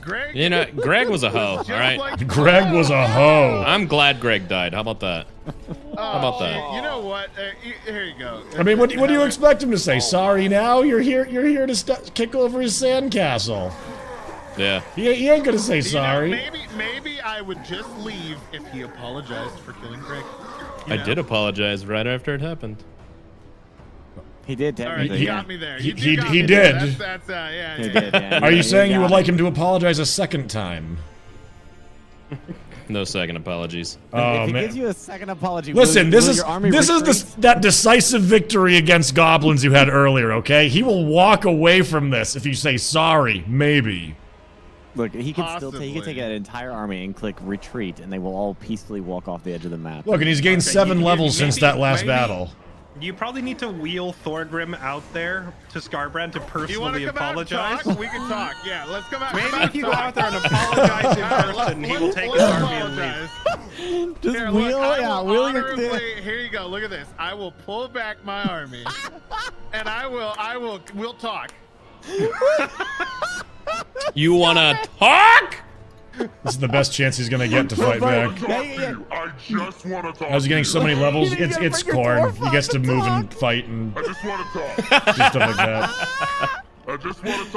Greg. You know, Greg was a hoe. All right. Like Greg was a hoe. I'm glad Greg died. How about that? How about that? You know what? Here you go. I mean, what do you expect him to say? Sorry now? You're here to kick over his sandcastle. Yeah. He ain't gonna say sorry. You know, maybe I would just leave if he apologized for killing Greg. I did apologize right after it happened. He did. All right, Technically, you yeah. got me there. He did. did. That's yeah. He did. Yeah. Are you saying you would got like it. him to apologize a second time? No second apologies. Oh If he man. gives you a second apology, Listen, will your army retreat? that decisive victory against goblins you had earlier, okay? He will walk away from this if you say sorry, maybe. Look, he can still Possibly. take. He can take an entire army and click retreat, and they will all peacefully walk off the edge of the map. Look, and he's gained 7 levels since that last maybe battle. You probably need to wheel Thorgrim out there to Scarbrand to You want personally to come apologize. out and talk? We can talk. Yeah, let's come out. Maybe come if you go talk. out there and apologize in person, he will take his let's army and leave. apologize. Just Here, wheel, look, yeah, I will wheel your honorably, here you go. Look at this. I will pull back my army, and we'll talk. You wanna talk? This is the best chance he's gonna get to fight back. I just want to talk. How's he getting so many levels? You gotta It's bring your corn. dwarf He gets to up to move and talk. fight and I just want to talk. do stuff like that. I just want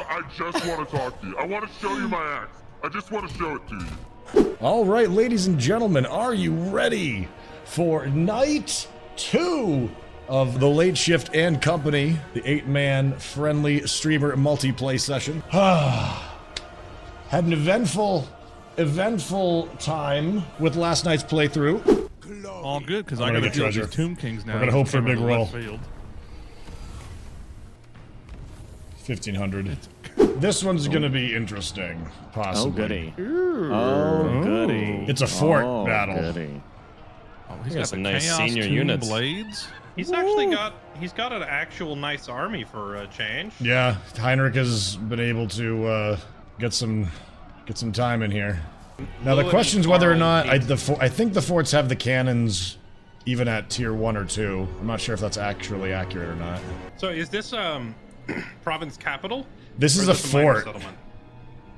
to talk to you. I want to show you my axe. I just want to show it to you. All right, ladies and gentlemen, are you ready for night 2 of the Late Shift and Company, the 8-man friendly streamer multiplay session? Had an eventful time with last night's playthrough. All good, because I'm I gonna gotta get deal with treasure. these Tomb Kings now. We're gonna hope for a Came out big of roll. left field. 1,500. This one's gonna be interesting, Oh possibly. goody! Oh goody! It's a fort Oh, battle. goody. Oh, he's got got some the nice Chaos senior Tomb units. blades. He's actually got an actual nice army for a change. Yeah, Heinrich has been able to get some time in here. Now the Louen question's whether or not Leoncoeur. I think the forts have the cannons even at tier 1 or 2. I'm not sure if that's actually accurate or not. So is this province capital? This Or is a this minor fort. settlement?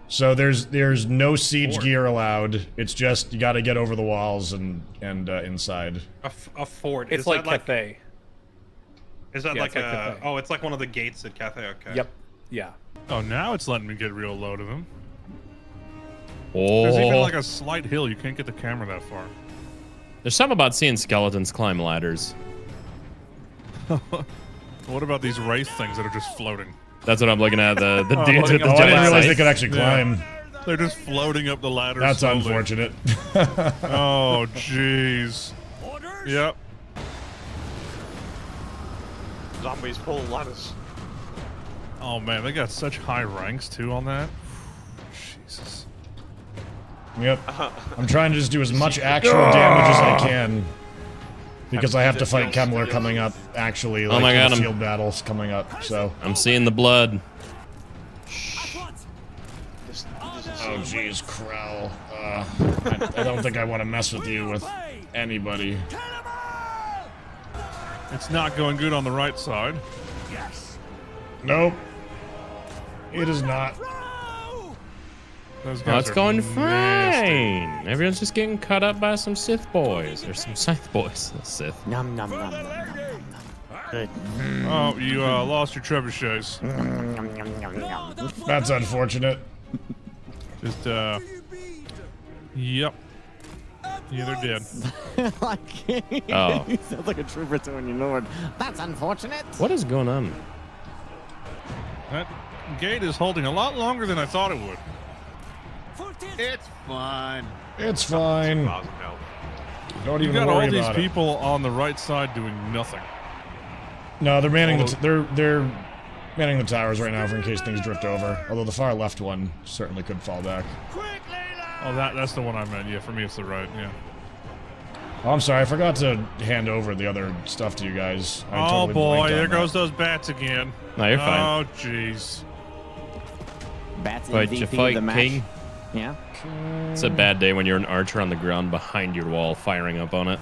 So there's no siege Fort. gear allowed. It's just you got to get over the walls and inside. A fort. It's Is like that Cathay. Is that Yeah, like it's like a? Cathay. Oh, it's like one of the gates at Cathay. Okay. Yep. Yeah. Oh, now it's letting me get real low to them. There's even Oh. like a slight hill. You can't get the camera that far. There's something about seeing skeletons climb ladders. What about these race things that are just floating? That's what I'm looking at. The Oh, dudes with Oh, the I didn't giant realize they scythe. could actually climb. They're just floating up the ladder. That's slowly. unfortunate. Oh, jeez. Yep. Zombies pull ladders. Oh man, they got such high ranks too on that. Jesus. Yep. I'm trying to just do as much actual damage as I can. Because I have to fight Kemmler coming up, actually. Like, my God, the I'm- field battles coming up, so. I'm seeing the blood. Oh, jeez, Krell. I don't think I want to mess with you with anybody. It's not going good on the right side. Nope. It is not. Those Oh, guys it's are going nasty. fine. Everyone's just getting cut up by some Sith boys. Or some Scythe boys. Sith. Nom nom nom nom nom nom. nom. Good. Oh, you lost your trebuchets. Nom nom nom nom. That's unfortunate. Just yep. Yeah, they're dead. Oh. He sounds like a trooper telling you, Lord. That's unfortunate. What is going on? That gate is holding a lot longer than I thought it would. It's fun. It's fine. Don't You even got all worry these about it. people on the right side doing nothing. No, they're manning they're manning the towers right now for in case things drift over. Although the far left one certainly could fall back. Oh, that's the one I meant. Yeah, for me it's the right. Yeah. Oh, I'm sorry, I forgot to hand over the other stuff to you guys. I Oh totally boy, blanked on there that. goes those bats again. No, you're fine. Oh jeez. Bats Fight MVP your of the fight, match. King. Yeah. It's a bad day when you're an archer on the ground behind your wall firing up on it.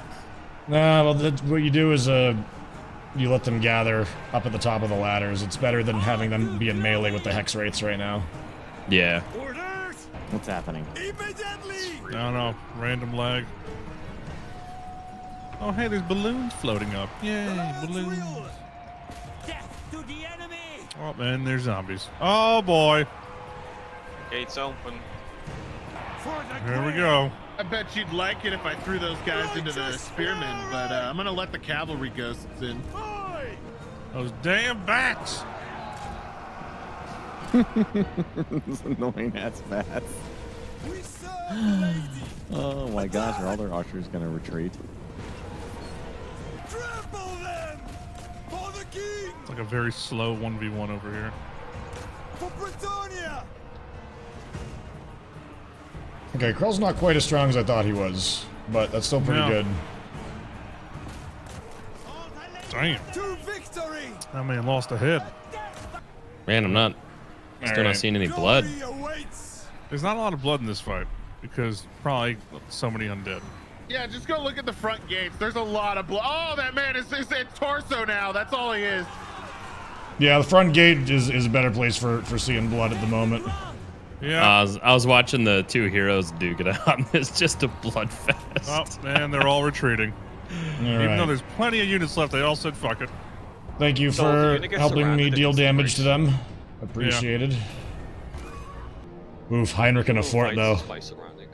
Nah, well, what you do is you let them gather up at the top of the ladders. It's better than having them be in melee with the hex rates right now. Yeah. What's happening? I don't know. Random lag. Oh, hey, there's balloons floating up. Yay, balloons. Oh, man, there's zombies. Oh, boy. Gates open. Here we go. I bet you'd like it if I threw those guys into the spearmen, but I'm gonna let the cavalry ghosts in. Those damn bats. Those annoying ass bats. Oh my gosh, are all their archers gonna retreat? It's like a very slow 1v1 over here. For Bretonnia! Okay, Krell's not quite as strong as I thought he was, but that's still pretty No. good. Damn. To victory! That man lost a head. Man, I'm not still not seeing any blood. Glory awaits! There's not a lot of blood in this fight because probably so many undead. Yeah, just go look at the front gates. There's a lot of blood. Oh, that man is torso now. That's all he is. Yeah, the front gate is a better place for seeing blood at the moment. Yeah. I was watching the two heroes duke it out, and it's just a blood fest. Oh, man, they're all retreating. All Even right. though there's plenty of units left, they all said fuck it. Thank you So if for the unit gets helping me surrounded, deal it's damage to great. them. Appreciated. Oof, Heinrich in a fort though.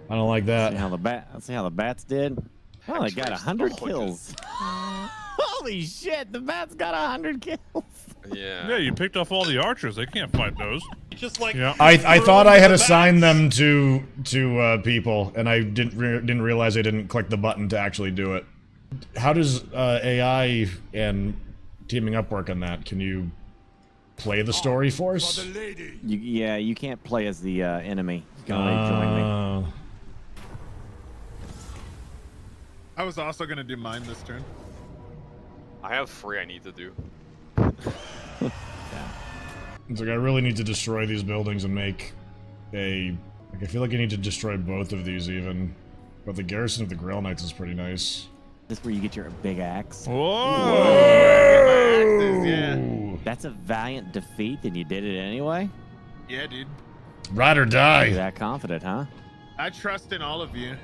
I don't like See that. how the bats did? Oh, they got 100 kills. Holy shit, the bats got 100 kills. Yeah, you picked off all the archers. They can't fight those. Just like Yeah. I thought I had assigned them to people, and I didn't realize I didn't click the button to actually do it. How does AI and teaming up work on that? Can you play the story for us? Yeah, you can't play as the enemy. You can only join me. I was also gonna do mine this turn. I have 3 I need to do. It's like I really need to destroy these buildings and make a. Like, I feel like I need to destroy both of these even. But the garrison of the Grail Knights is pretty nice. This is where you get your big axe. Whoa! Axes, yeah. That's a valiant defeat, and you did it anyway? Yeah, dude. Ride or You're die. that confident, huh? I trust in all of you.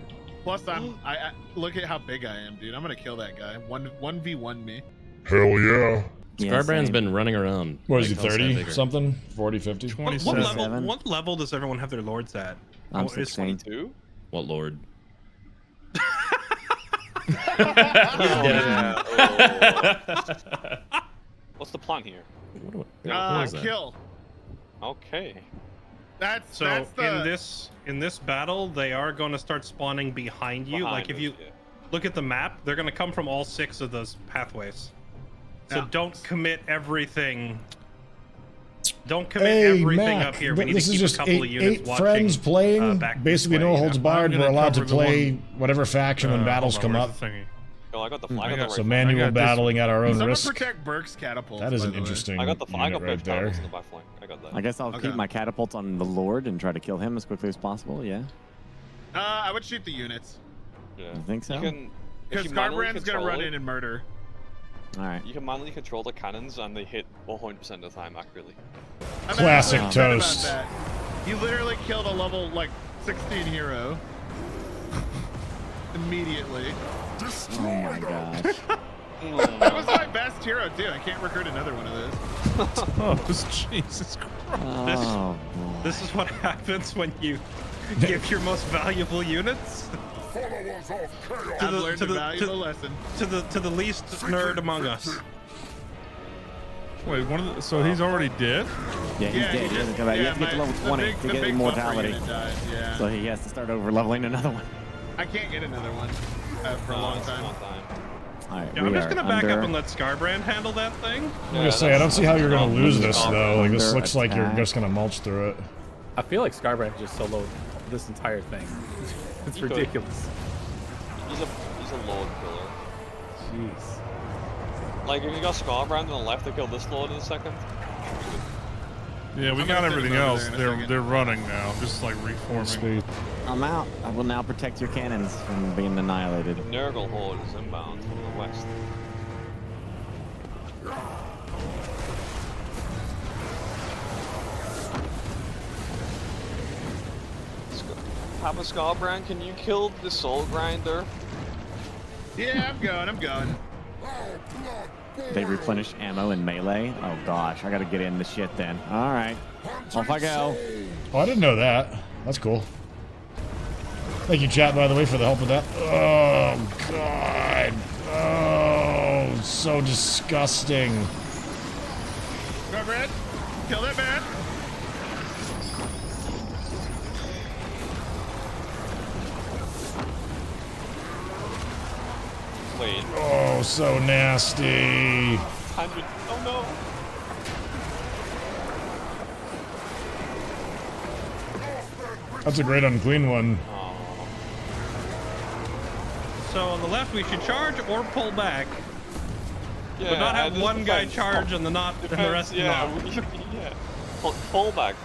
Plus, I look at how big I am, dude. I'm gonna kill that guy. 1v1 me. Hell yeah. Yeah, Scarbrand's same. been running around. What is he, like hell's 30 bigger. something? 40, 50? 27. what level does everyone have their lords at? I'm Oh, it's 16. 2? What lord? Yeah. What's the plan here? What was that? Kill. Okay. That's So the. in this battle, they are going to start spawning behind you. Like if you look at the map, they're going to come from all 6 of those pathways. So Yeah. don't commit everything. Don't commit Hey, everything Mac, up here. We need this to is keep just a couple of units eight watching. friends playing. back this Basically, no way. holds I'm barred. gonna We're allowed to cover the play one- whatever faction when battles hold on, come up. where's the thingy? Oh, I got the I I got got the So right manual got this battling at our own Someone risk. protect Burke's catapults. That is by an the way. interesting I got the I unit got right the there. catapults in the back flank. I got that. I guess I'll Okay. keep my catapults on the Lord and try to kill him as quickly as possible, yeah? I would shoot the units. Yeah. You think so? You can. Because If you manually Scarbrand's gonna control run it, in and murder. Alright. You can manually control the cannons and they hit 100% of the time accurately. I'm Classic actually upset about toast. that. You literally killed a level like 16 hero. Immediately. Oh my gosh. That was my best hero too. I can't recruit another one of those. Oh, Jesus Christ. Oh, boy. This is what happens when you give your most valuable units Followers of chaos. I've the- learned to a the- valuable lesson. to the least nerd among us. Wait, so he's already dead? Yeah, he's dead. He doesn't come back. You have to get to level 20 to get immortality. Yeah. So he has to start over leveling another one. I can't get another one for a long time. Alright, Yeah, I'm just gonna back up and let Scarbrand handle that thing. I'm gonna say I don't see how you're gonna lose this though. Like this Under looks like you're attack. just gonna mulch through it. I feel like Scarbrand just soloed this entire thing. It's He could. ridiculous. He's a lord killer. Jeez. Like if you got Scarbrand on the left, they kill this lord in a second. Yeah, we I'm got gonna everything send him over else. there in a They're second. they're running now, just like reforming. Sweet. I'm out. I will now protect your cannons from being annihilated. The Nurgle horde is inbound from the west. Papa Scarbrand, can you kill the soul grinder? Yeah, I'm going. They replenish ammo in melee. Oh gosh, I gotta get in the shit then. All right, off I go. Oh, I didn't know that. That's cool. Thank you, chat, by the way, for the help with that. Oh, God. Oh, so disgusting. Go, Red. Kill that man. Wait. Oh, so nasty. 100. Oh no. That's a great unclean one. So on the left, we should charge or pull back, Yeah, but not have just one guy defense. charge and the not and the rest Yeah, not. yeah. Fall back,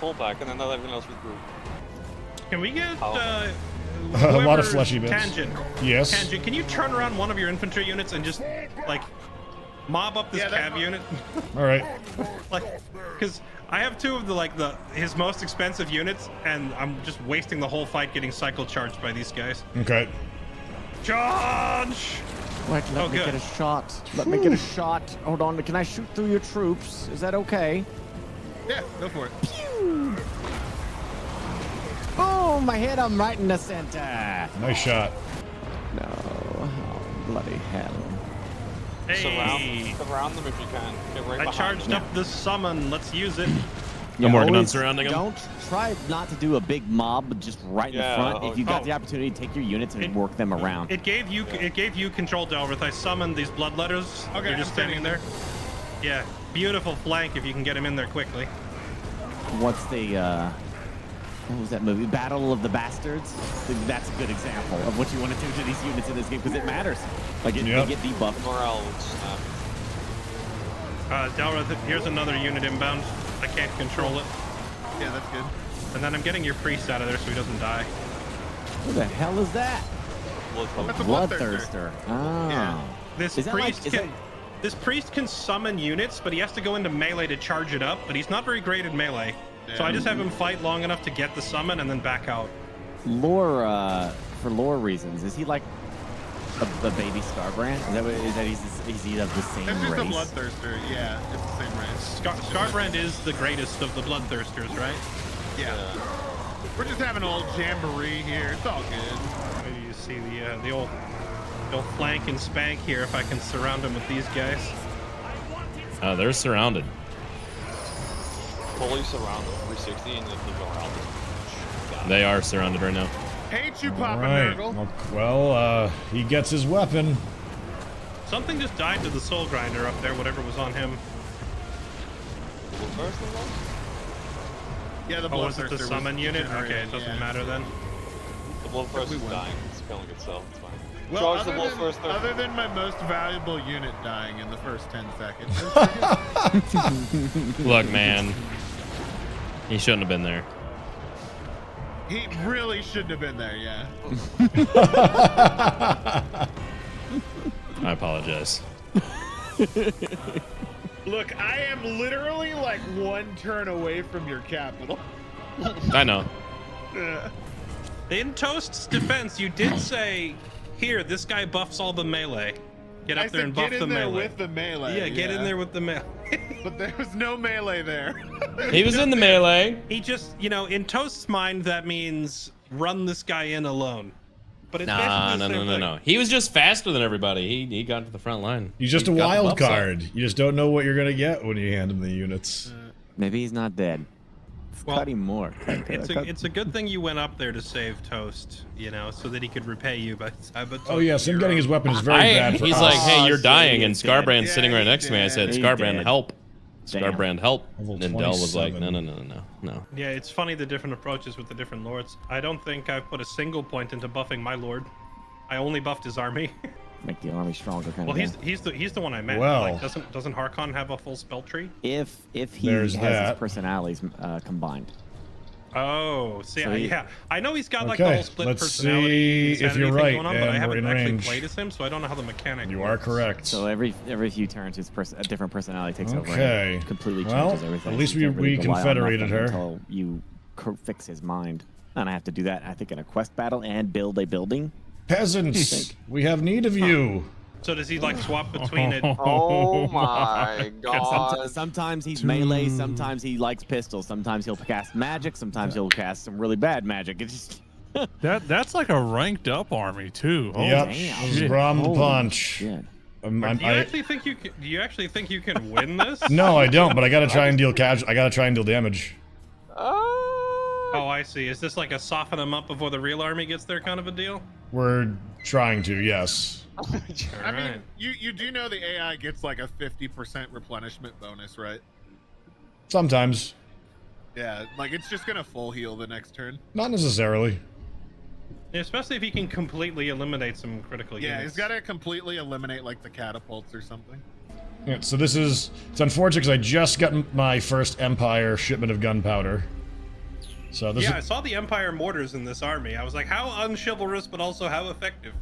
and then let everyone else regroup. Can we get a lot of whoever- fleshy bits. Tangent? Yes. Tangent, can you turn around one of your infantry units and just like mob up this cav unit? All right. Like, because I have two of his most expensive units, and I'm just wasting the whole fight getting cycle charged by these guys. Okay. Charge! Wait, let me get a shot. Let me get a shot. Hold on, can I shoot through your troops? Is that okay? Yeah, go for it. Pew! Boom! I hit him right in the center. Nice shot. No, oh, bloody hell. Hey! Surround them if you can. Get right I behind charged them. up the summon. Let's use it. I'm working on always surrounding him. Don't try not to do a big mob, but just right in the front. If you got the opportunity, take your units and work them around. It gave you control, Delrith. I summoned these bloodletters. Okay, They're just I'm standing there. Yeah, beautiful flank if you can get him in there quickly. What's the what was that movie? Battle of the Bastards. That's a good example of what you want to do to these units in this game because it matters. Like they get debuffed. Morale would snap. Delrith, here's another unit inbound. I can't control it. Yeah, that's good. And then I'm getting your priest out of there so he doesn't die. Who the hell is that? That's a Bloodthirster. Oh. Yeah. This Is that priest like- is can this priest can summon units, but he has to go into melee to charge it up. But he's not very great at melee, so I just have him fight long enough to get the summon and then back out. Lore, for lore reasons, is he like a baby Scarbrand? Is that what? Is that is he of the same It's just race? a bloodthirster. Yeah, it's the same race. Scarbrand is the greatest of the bloodthirsters, right? Yeah. We're just having a little jamboree here. It's all good. Maybe you see the old flank and spank here if I can surround him with these guys. They're surrounded. Fully surround them. 360 and then you go around. They are surrounded right now. Hate you, Papa Right. Nurgle. Well, he gets his weapon. Something just died to the soul grinder up there, whatever was on him. Yeah, the Oh, was it bloodthirster the summon unit? Okay, generated, it doesn't yeah. matter then. The Bloodthirster's dying. It's killing itself. It's fine. Well, Charge the Bloodthirster. other than my most valuable unit dying in the first 10 seconds. Look, man. He shouldn't have been there. He really shouldn't have been there, yeah. I apologize. Look, I am literally like one turn away from your capital. I know. In Toast's defense, you did say, here, this guy buffs all the melee. Get up I there said, and buff get the in there melee. with the melee. Yeah, get in there with the melee. But there was no melee there. He was in the melee. He just, in Toast's mind, that means run this guy in alone. But it's basically the same thing. No. He was just faster than everybody. He got to the front line. He's just He a got the wild buffs up. card. You just don't know what you're gonna get when you hand him the units. Maybe he's not dead. Well, Cut him more. It's a good thing you went up there to save Toast, so that he could repay you by Oh yes, him getting his weapon is very bad for He's us. like, hey, you're so dying, he and is dead. Scarbrand's sitting right next to me. I said, He's Scarbrand, dead. help. Damn. Scarbrand, help. Level And then Dell was like, 27. no. Yeah, it's funny the different approaches with the different lords. I don't think I've put a single point into buffing my lord. I only buffed his army. Make the army stronger, kind Well, of. he's the one I meant. Well. Like, doesn't Harkon have a full spell tree? If he There's has that. his personalities combined. Oh, see, So he- yeah. I know he's got like the Okay, whole split let's personality. see if insanity you're thing right, going on, but I and we're haven't in actually range. played as him, so I don't know how the mechanic. You are correct. So every few turns, a different personality takes over Okay. and completely Well, changes everything. at least You can't we really rely on confederated nothing her. until you fix his mind. And I have to do that, I think, in a quest battle and build a building. Peasants, we have need of you. So does he like swap between it? Oh my god. Sometimes he's melee, sometimes he likes pistols, sometimes he'll cast magic, sometimes he'll cast some really bad magic. It's just That's like a ranked up army too. Oh, Yep, damn. Grom the Holy Punch. shit. Do you actually think you can? Do you actually think you can win this? No, I don't. But I gotta try and deal I gotta try and deal damage. Oh, I see. Is this like a soften them up before the real army gets there kind of a deal? We're trying to, yes. I mean, you do know the AI gets like a 50% replenishment bonus, right? Sometimes. Yeah, like it's just gonna full heal the next turn. Not necessarily. Yeah, especially if he can completely eliminate some critical Yeah, units. he's got to completely eliminate like the catapults or something. Yeah, so it's unfortunate because I just got my first Empire shipment of gunpowder. So this I saw the Empire mortars in this army. I was like, how unchivalrous, but also how effective.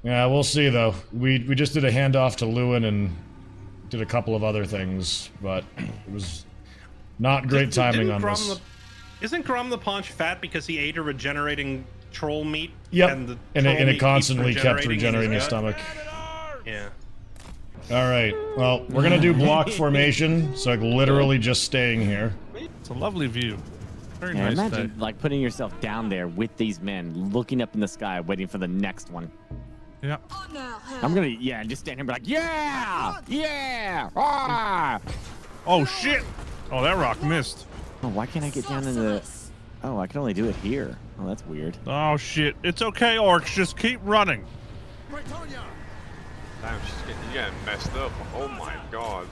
Yeah, we'll see though. We just did a handoff to Louen and did a couple of other things, but it was not great timing on this. Isn't Grom the Paunch fat because he ate a regenerating troll meat? Yep, And it constantly kept regenerating his stomach. Yeah. All right, well, we're gonna do block formation, so like literally just staying here. It's a lovely view. Very Yeah, nice imagine day. like putting yourself down there with these men, looking up in the sky, waiting for the next one. Yeah. I'm gonna, just stand here and be like, yeah, ah! Oh shit! Oh, that rock missed. Oh, why can't I get down into the... Oh, I can only do it here. Oh, that's weird. Oh shit! It's okay, orcs. Just keep running. Bretonnia! Damn, you're getting messed up. Oh my god.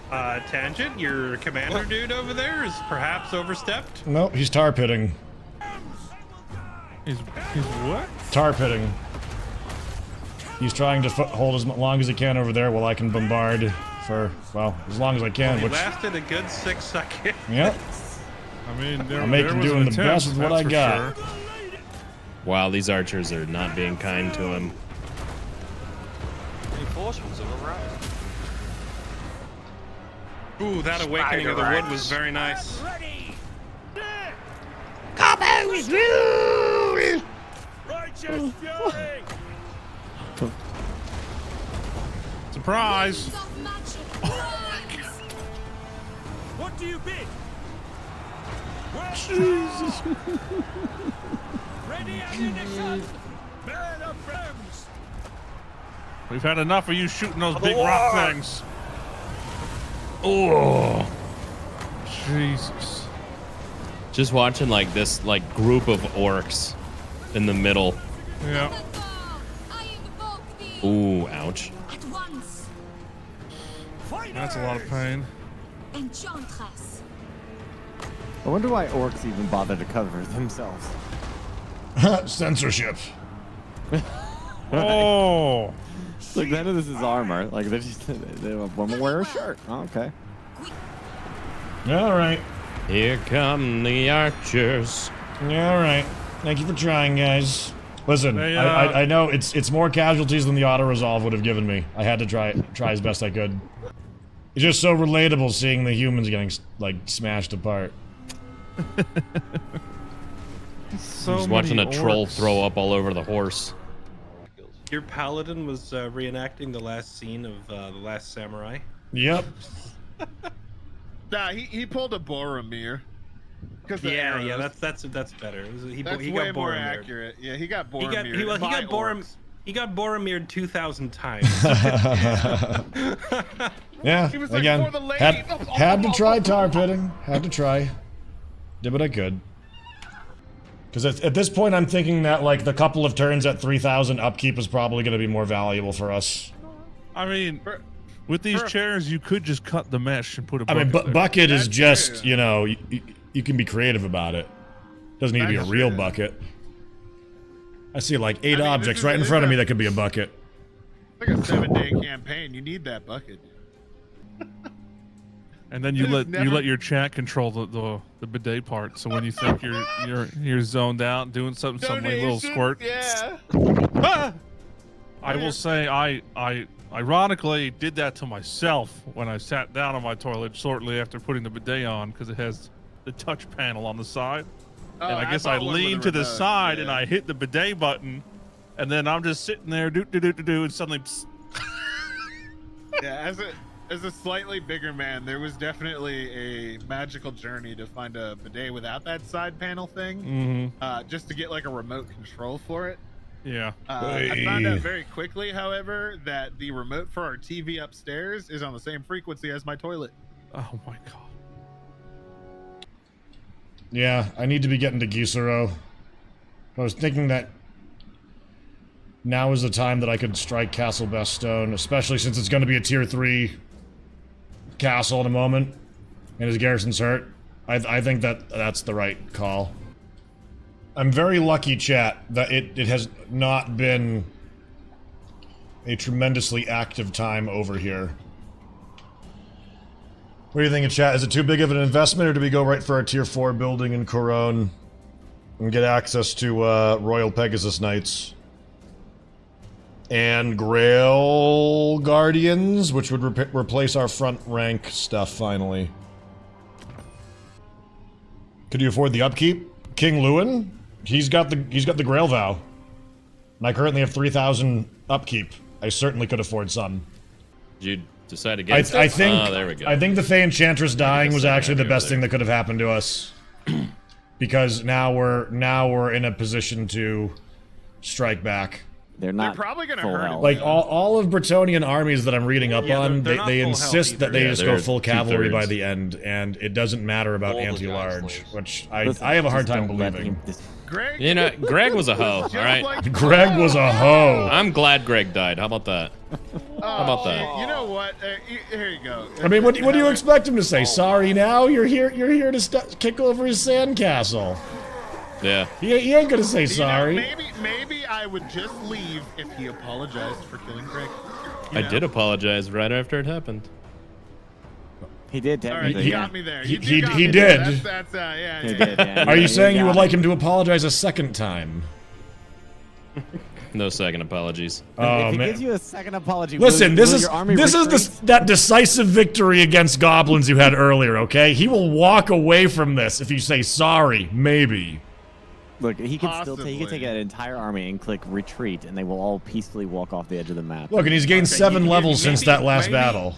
Tangent, your commander dude over there is perhaps overstepped. Nope, he's tar pitting. He's what? Tar pitting. He's trying to hold as long as he can over there while I can bombard for, well, as long as I can. It Which, lasted a good 6 seconds. yep. I mean, I'm doing the best with what I got. Sure. Wow, these archers are not being kind to him. Reinforcements have arrived. Ooh, that awakening of the Spider wood was very nice. Righteous fury! Surprise! What do you bid? Jesus. Ready ammunition! Man of friends! We've had enough of you shooting those big rock things. Oh, Jesus! Just watching like this group of orcs in the middle. Yeah. Ooh, ouch. That's a lot of pain. I wonder why orcs even bother to cover themselves. Censorship. Oh. Like, none of this is armor. Like, they're just, they want to wear a shirt. Oh, okay. All right. Here come the archers. All right. Thank you for trying, guys. Listen, Hey, I know it's more casualties than the auto resolve would have given me. I had to try as best I could. It's just so relatable seeing the humans getting like smashed apart. Just watching a troll throw up all over the horse. Your paladin was reenacting the last scene of The Last Samurai. Yep. Nah, he pulled a Boromir. Yeah, that's better. He That's got way more Boromir. accurate. Yeah, he got He Boromir. got he got Boromir 2,000 times. Yeah. He was like, Again, "For the lady." had to try tar pitting. Had to try. Did what I could. Because at this point, I'm thinking that like the couple of turns at 3,000 upkeep is probably going to be more valuable for us. I mean, with these chairs, you could just cut the mesh and put a I bucket mean, there. bucket is That's just, true. you know, you can be creative about it. Doesn't need to be a That's real true. bucket. I see like 8 I mean, objects this right in is front of me a- that could be a bucket. It's like a 7-day campaign. You need that bucket. And then you It is let your chat control the bidet part. So when you think you're zoned out doing something like little Donation, squirt. Yeah. Ah! I will say I ironically did that to myself when I sat down on my toilet shortly after putting the bidet on because it has the touch panel on the side. and I guess I leaned to the side and I hit the bidet button, and then I'm just sitting there, and suddenly. Psst. Yeah, as a slightly bigger man, there was definitely a magical journey to find a bidet without that side panel thing, just to get like a remote control for it. Yeah. I found out very quickly, however, that the remote for our TV upstairs is on the same frequency as my toilet. Oh my god. Yeah, I need to be getting to Gisero. I was thinking that now is the time that I could strike Castle Bastogne, especially since it's going to be a tier 3 castle in a moment, and his garrison's hurt. I think that's the right call. I'm very lucky, chat, that it has not been a tremendously active time over here. What do you think, chat? Is it too big of an investment, or do we go right for our tier 4 building in Couronne and get access to Royal Pegasus Knights? And Grail Guardians, which would replace our front rank stuff finally. Could you afford the upkeep? King Louen? He's got the Grail vow. And I currently have 3,000 upkeep. I certainly could afford some. Did you decide against it? I think. Oh, there we go. I think the Fey Enchantress dying was actually the best thing that could have happened to us, because now we're in a position to strike back. They're not. They're probably gonna full hurt health. Like all of Bretonian armies that I'm reading up on, they're not they full insist health that they either. just Yeah, go they're full cavalry by 2/3. the end, and it doesn't matter about All the anti-large, guys which Listen, I have a hard just time don't let believing. him Greg, You know, Greg was a hoe, just all right? like- Greg was a hoe. I'm glad Greg died. How about that? How about that? You know what? Here you go. I mean, what do you expect him to say? Sorry now? You're here to kick over his sandcastle. Yeah. He ain't gonna say You know, sorry. maybe I would just leave if he apologized for killing Greg. You I know? did apologize right after it happened. He did All right, technically. you yeah. got me there. He- You got he me there. did. That's yeah. He yeah. did, yeah. Are you Yeah, saying you would got like it. him to apologize a second time? No second apologies. Oh If he man. gives you a second apology, Listen, will this is your army the, that decisive victory against goblins you had earlier, okay? He will walk away from this if you say sorry, maybe. Look, he can still take, he can Possibly. take an entire army and click retreat, and they will all peacefully walk off the edge of the map. Look, and he's gained 7 levels since that last battle.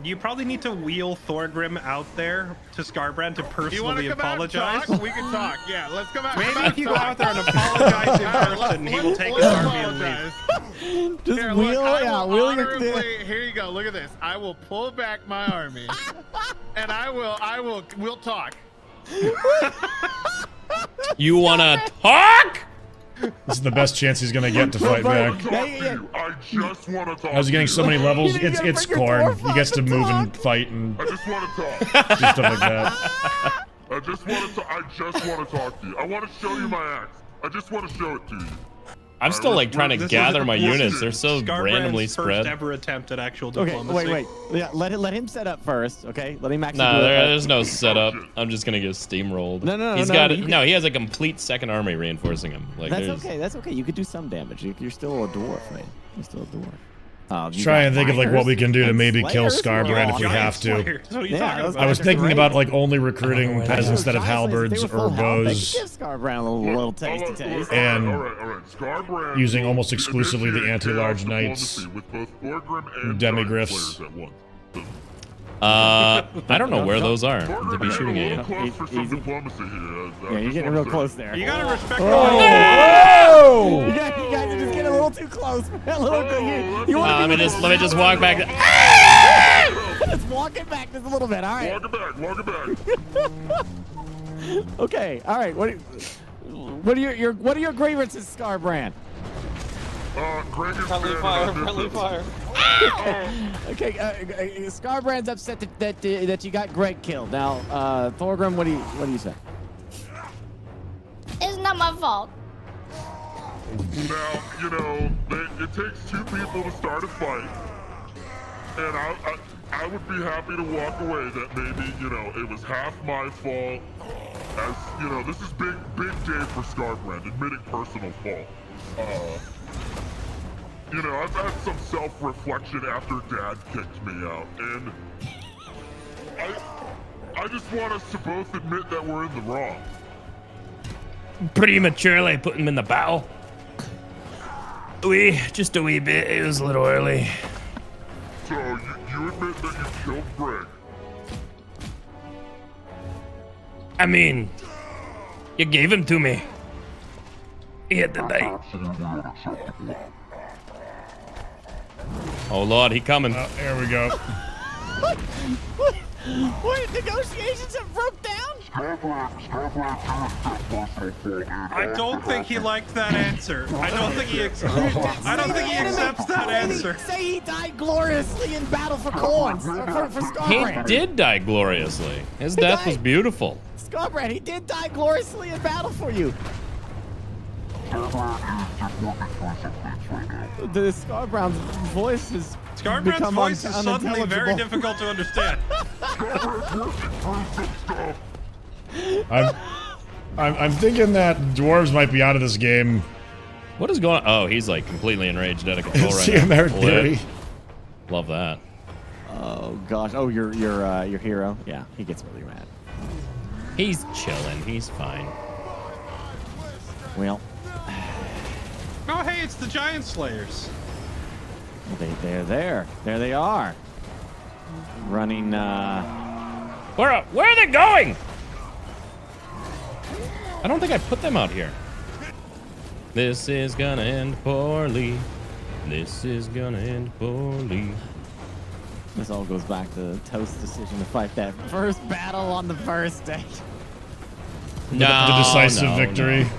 You probably need to wheel Thorgrim out there to Scarbrand to You want personally to come out and apologize. talk? We can talk. Yeah, let's come out. Maybe come if you go talk. out there and apologize in All right, person, he will take his let's army and leave. apologize. Just Here, wheel, look, I yeah, will wheeling it honorably- Here you go. Look at this. I will pull back my army, and we'll talk. You wanna talk? This is the best chance he's gonna get to fight back. Talk to you. I just want to talk. How's he getting so many levels? You gotta It's bring your corn. dwarf He gets up to to move and talk. fight and I just want to talk. do stuff like that. I just want to talk to you. I want to show you my axe. I just want to show it to you. I'm still like trying to This gather is- my this is units. They're so randomly Scarbrand's spread. first ever attempt at actual Okay, diplomacy. wait. Yeah, let him set up first, okay? Let him actually Nah, do it. there's no setup. I'm just gonna get steamrolled. No, He's no, got you it. can- No, he has a complete second army reinforcing him. Like, That's there's- okay. That's okay. You could do some damage. You're still a dwarf, right? You're still a dwarf. Try and think of like what we can do to maybe kill Slayers? Scarbrand if we Giant have to. Slayers. What are you Yeah, talking those about? I was They're thinking great. about like only recruiting Oh, peasants instead of Giant Slayers, halberds if they were or full health, they bows. could give Scarbrand a little tasty taste. And all right. Scarbrand using will almost exclusively the initiate anti-large chaos knights, diplomacy with both Thorgrim and demigriffs. giant slayers at once. I don't know where those are to Thorgrim be is shooting a at little you. close for some Easy. diplomacy here. Yeah, you're getting real close there. You gotta respect Whoa! You guys are just getting a little too close. A little you want Let me just walk back. Just walk it back just a little bit. All right. Walk it back. Okay. All right. What are your grievances, Scarbrand? Greg is Friendly bad fire, about friendly this. fire. Okay. Scarbrand's upset that you got Greg killed. Now, Thorgrim, what do you say? It's not my fault. Now, you know, it takes 2 people to start a fight, and I would be happy to walk away that maybe, you know, it was half my fault, as, you know, this is big day for Scarbrand, admitting personal fault. You know, I've had some self-reflection after Dad kicked me out, and I just want us to both admit that we're in the wrong. prematurely put him in the battle. Just a wee bit. It was a little early. So you admit that you killed Greg? I mean, you gave him to me. He had to die. Oh Lord, he coming. There we go. What? Negotiations have broke down? I don't think he liked that answer. I don't think he accepts that answer. Say he died gloriously in battle for coins. For He Scarbrand. did die gloriously. His death was beautiful. Scarbrand, he did die gloriously in battle for you. The Scarbrand's voice is Scarbrand's voice is suddenly very difficult to understand. I'm thinking that dwarves might be out of this game. What is going on? Oh, he's like completely enraged out of control right See now. him there, Lit. Theory. Love that. Oh gosh. Oh, your hero. Yeah, he gets really mad. He's chilling. He's fine. Well. Oh, hey, it's the Giant Slayers. They're there. There they are. Running. Where are they going? I don't think I put them out here. This is gonna end poorly. This is gonna end poorly. This all goes back to Toast's decision to fight that first battle on the first day. No, the decisive no, victory. no.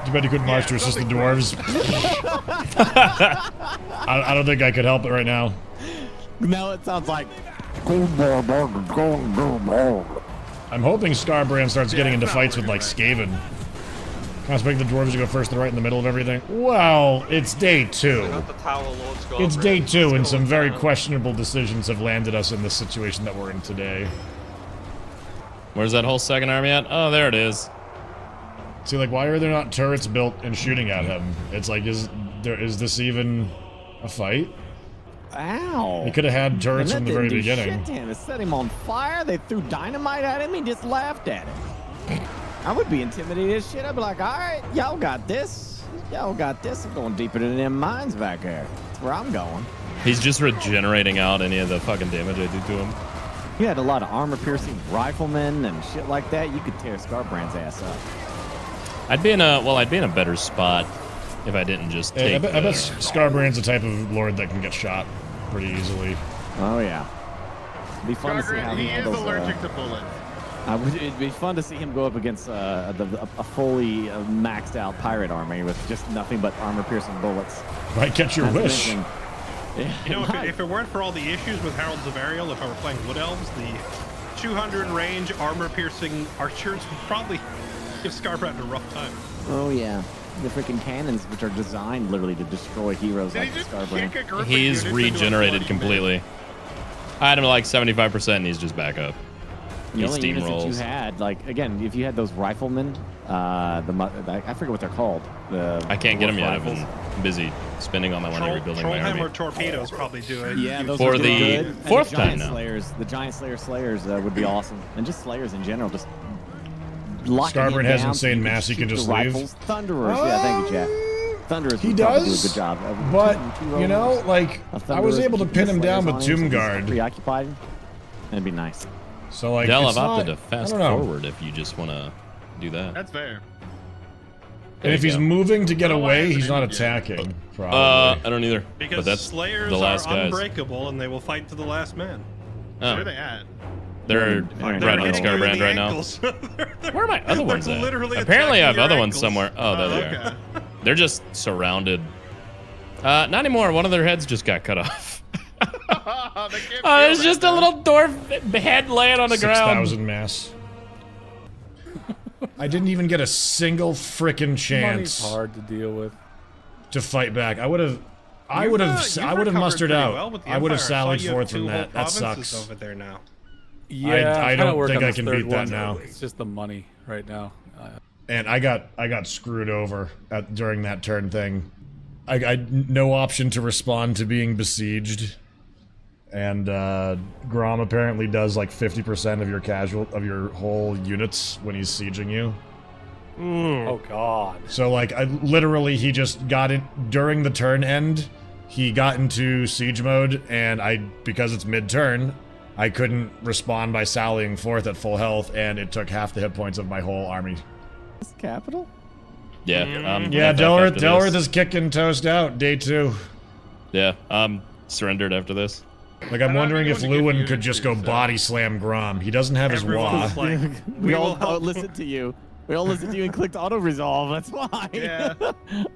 Too bad you couldn't march to assist the dwarves. I don't think I could help it right now. No, it sounds like. I'm hoping Scarbrand starts getting into fights with like Skaven. Kind of expect the dwarves to go first and right in the middle of everything. Well, it's day 2. It's day 2, and some very questionable decisions have landed us in the situation that we're in today. Where's that whole second army at? Oh, there it is. See, like, why are there not turrets built and shooting at him? It's like, is this even a fight? Ow! They could have had turrets from the very beginning. Shit to him. It set him on fire. They threw dynamite at him. He just laughed at it. I would be intimidated as shit. I'd be like, all right, y'all got this. Y'all got this. I'm going deeper than them mines back there. That's where I'm going. He's just regenerating out any of the fucking damage I do to him. You had a lot of armor-piercing riflemen and shit like that. You could tear Scarbrand's ass up. I'd be in a better spot if I didn't just take. I bet Scarbrand's the type of lord that can get shot pretty easily. Oh yeah. It'd be fun to see how he handles. He is allergic to bullets. It'd be fun to see him go up against a fully maxed out pirate army with just nothing but armor-piercing bullets. Might catch your wish. Yeah, You know, if it weren't for all the issues with Heralds of Ariel, if I were playing Wood Elves, the 200 range armor-piercing archers would probably give Scarbrand a rough time. Oh yeah, the freaking cannons, which are designed literally to destroy heroes like Scarbrand. He's regenerated completely. I had him at like 75%, and he's just back up. The only units that you had, like, again, if you had those riflemen, I forget what they're called. I can't get them yet. I've rifles. been busy spending all my money rebuilding my army. Trollhammer torpedoes probably do it. Yeah, those for are the good. fourth the time giant now. Slayers, the giant Slayers would be awesome, and just Slayers in general, just locking Scarbrand him has down insane so mass, he can shoot just the leave. rifles. Thunderers, yeah, thank you, Jack. Thunderers He would probably does, do a good job. but, two you know, rovers, like, a I was Thunderers, able to keep pin the him down Slayers with on him so Tomb he's Guard. Preoccupied. That'd be nice. So, like, Del, it's I've not, opted to fast I don't know. forward if you just want to do that. That's fair. And if he's moving to get I don't know why I away, he's haven't not ended yet. attacking, probably. I don't either. Because but that's Slayers the last are guys. unbreakable and they will fight to the last man. Oh, Where are they at? they're They're right on hitting you in Scarbrand the right now. ankles. Where are my other ones They're at? literally Apparently, I have attacking other your ones ankles. somewhere. Oh, there they are. Okay. They're just surrounded. Not anymore. One of their heads just got cut off. Oh, There's just a little dwarf head laying on the ground. 6,000 mass. I didn't even get a single frickin' Money's chance hard to deal with. to fight back. I would have You've mustered recovered out. pretty well with the I would have Empire. I saw sallied you have forth 2 from whole that. That provinces sucks. over there now. Yeah, I I'm don't kinda working think on I this can third beat that one. now. It's just the money right now. And I got screwed over during that turn thing. I no option to respond to being besieged. And Grom apparently does like 50% of your whole units when he's sieging you. Oh god. So like he just got in during the turn end, he got into siege mode, and because it's mid-turn, I couldn't respond by sallying forth at full health, and it took half the hit points of my whole army. Capital? Yeah. Yeah, Delrith is kicking Toast out, day 2. Yeah, surrendered after this. Like, I'm wondering if Louen could just go body slam Grom. He doesn't have his wah. Like, we all listened to you. We all listened to you and clicked auto resolve. That's why. Yeah.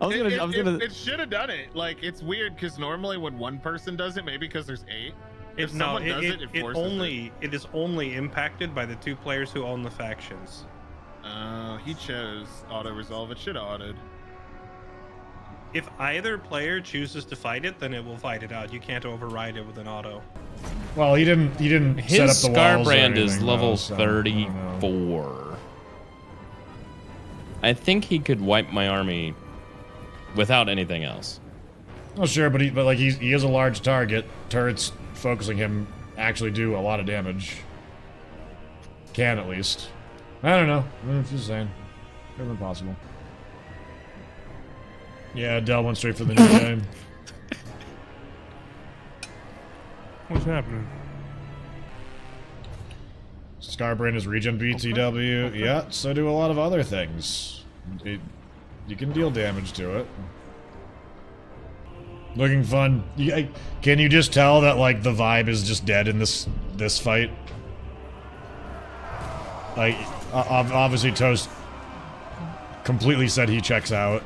I was gonna. It should have done it. Like, it's weird because normally when one person does it, maybe because there's 8. If someone does it, it forces it. It is only impacted by the 2 players who own the factions. He chose auto resolve. It should have autoed. If either player chooses to fight it, then it will fight it out. You can't override it with an auto. Well, he didn't set up His the walls. Scarbrand is level though, so, 34. I think he could wipe my army without anything else. Oh sure, but he is a large target. Turrets focusing him actually do a lot of damage. Can at least. I don't know. I'm just saying. Never possible. Yeah, Del went straight for the new game. What's happening? Scarbrand is regen BTW. Okay. Yeah, so do a lot of other things. You can deal damage to it. Looking fun. Can you just tell that like the vibe is just dead in this fight? Like, obviously Toast completely said he checks out.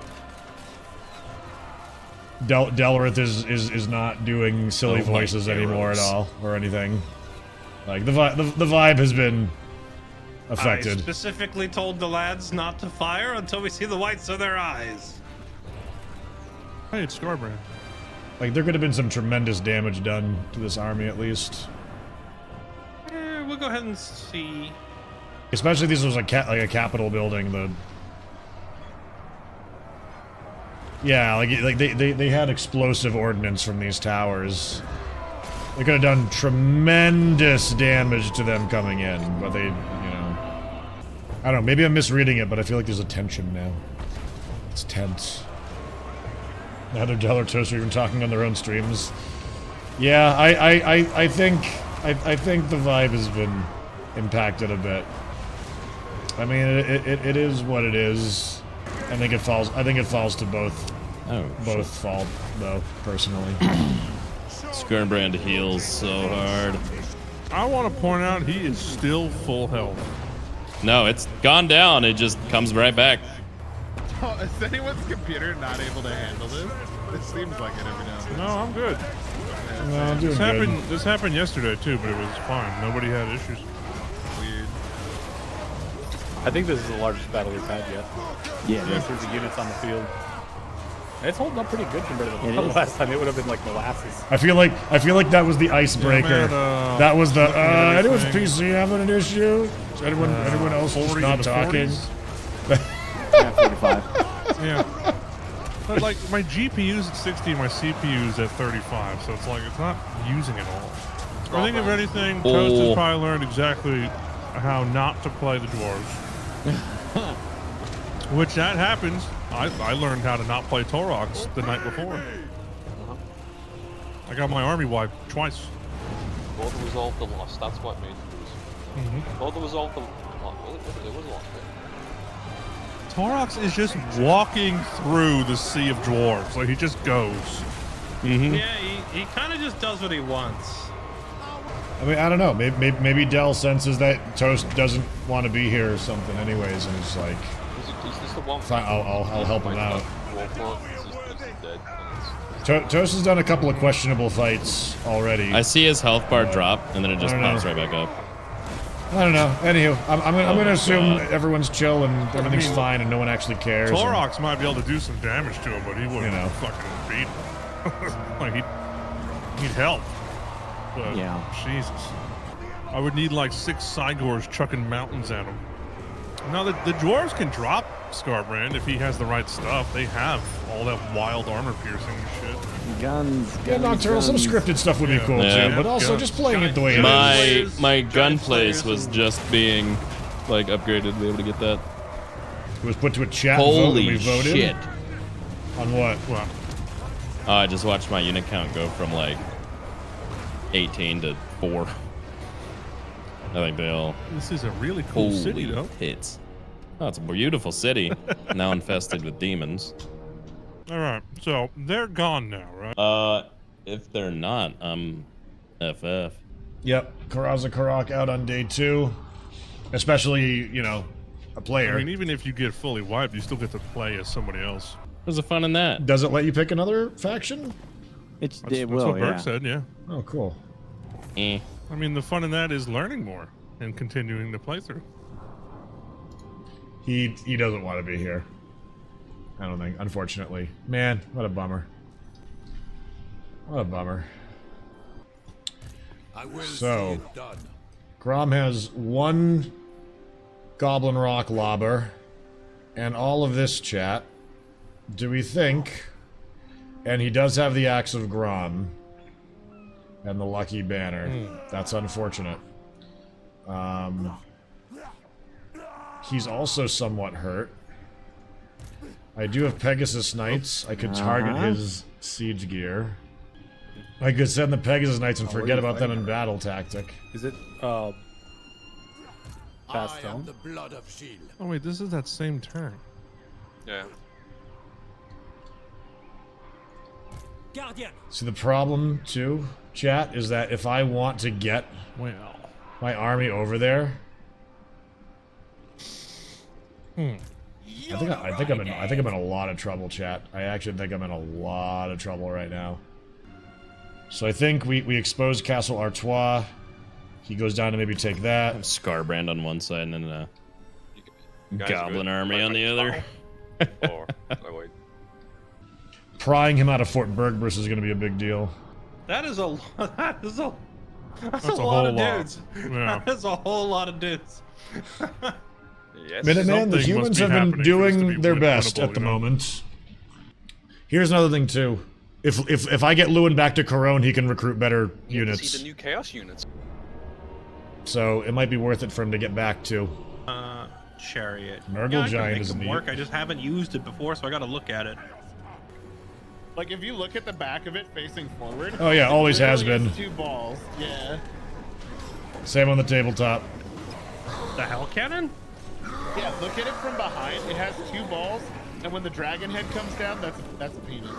Delrith is not doing silly voices anymore at all or anything. Like the vibe has been affected. I specifically told the lads not to fire until we see the whites of their eyes. Hey, it's Scarbrand. Like there could have been some tremendous damage done to this army at least. We'll go ahead and see. Especially if this was a capital building. Yeah, like they had explosive ordnance from these towers. They could have done tremendous damage to them coming in, but they, you know, I don't know. Maybe I'm misreading it, but I feel like there's a tension now. It's tense. Neither Del or Toast are even talking on their own streams. Yeah, I think the vibe has been impacted a bit. I mean, it is what it is. I think it falls to both. Both fault though, personally. Scarbrand heals so hard. I want to point out he is still full health. No, it's gone down. It just comes right back. Oh, is anyone's computer not able to handle this? It seems like it every now and then. No, I'm good. No, I'm doing good. This happened yesterday too, but it was fine. Nobody had issues. Weird. I think this is the largest battle we've had yet. Yeah. In terms of units on the field. It's holding up pretty good compared to the last time. It would have been like molasses. I feel like that was the icebreaker. Yeah, that was the anyone's PC having an issue? Is anyone else just not talking? Yeah, 45. Yeah. But like my GPU's at 60, my CPU's at 35, so it's like it's not using it all. I think if anything, Toast has probably learned exactly how not to play the dwarves. Which that happens. I learned how to not play Torox the night before. I got my army wiped twice. Auto resolve the loss. That's what made it lose. Auto resolve the it was a lot. Torox is just walking through the sea of dwarves. Like he just goes. Yeah, he kind of just does what he wants. I mean, I don't know. Maybe Del senses that Toast doesn't want to be here or something, anyways, and he's like, fine, I'll help him out. Toast has done a couple of questionable fights already. I see his health bar drop, and then it just pops right back up. I don't know. Anywho, I'm gonna assume everyone's chill and everything's fine and no one actually cares. Torox might be able to do some damage to him, but he wouldn't fucking beat him. Like he'd help. But Jesus. I would need like 6 Cygors chucking mountains at him. No, the dwarves can drop Scarbrand if he has the right stuff. They have all that wild armor piercing shit. Guns. Yeah, Nocturnal, some scripted stuff would be cool Yeah. too, but also just playing it the way it is. My gun place was just being like upgraded to be able to get that. It was put to a chat vote and Holy we voted. shit! On what? Well, I just watched my unit count go from like 18 to 4. I think they all. this is a really cool city, though. Hits. Oh, it's a beautiful city. Now infested with demons. All right, so they're gone now, right? If they're not, FF. Yep, Karaza Karak out on day 2. Especially, you know, a player. I mean, even if you get fully wiped, you still get to play as somebody else. What's the fun in that? Does it let you pick another faction? That's It will, what Burke yeah. said, yeah. Oh, cool. Eh. I mean, the fun in that is learning more and continuing the playthrough. He doesn't want to be here. I don't think, unfortunately. Man, what a bummer. What a bummer. I will So, see it done. Grom has 1 Goblin Rock Lobber and all of this chat. Do we think? And he does have the Axe of Grom and the Lucky Banner. That's unfortunate. He's also somewhat hurt. I do have Pegasus Knights. I could target his siege gear. I could send the Pegasus Knights and forget about them in battle tactic. Is it I fast am home? the blood of Shield. Oh wait, this is that same turn. Yeah. Guardian. See, the problem, too, chat, is that if I want to get Well, my army over there, I think I'm in a lot of trouble, chat. I actually think I'm in a lot of trouble right now. So I think we expose Castle Artois. He goes down to maybe take that. Scarbrand on one side and then a You guys goblin good? army on the other. Or, oh wait. Prying him out of Fort Bergbus is going to be a big deal. That is a that is a that's a a lot of whole lot. dudes. Yeah. That is a whole lot of dudes. Yes. Minuteman, the Something must humans be have been happening for this to doing be their winnable, best at the you know? moment. Here's another thing, too. If I get Louen back to Corone, he can recruit better You get to see units. the new chaos units. So it might be worth it for him to get back to. Chariot. Nurgle Yeah, I can Giant make is them neat. work. I just haven't used it before, so I got to look at it. Like if you look at the back of it facing forward. Oh, yeah, it always has literally been. has 2 balls. Yeah. Same on the tabletop. The hell cannon? Yeah. Look at it from behind. It has 2 balls, and when the dragon head comes down, that's a penis.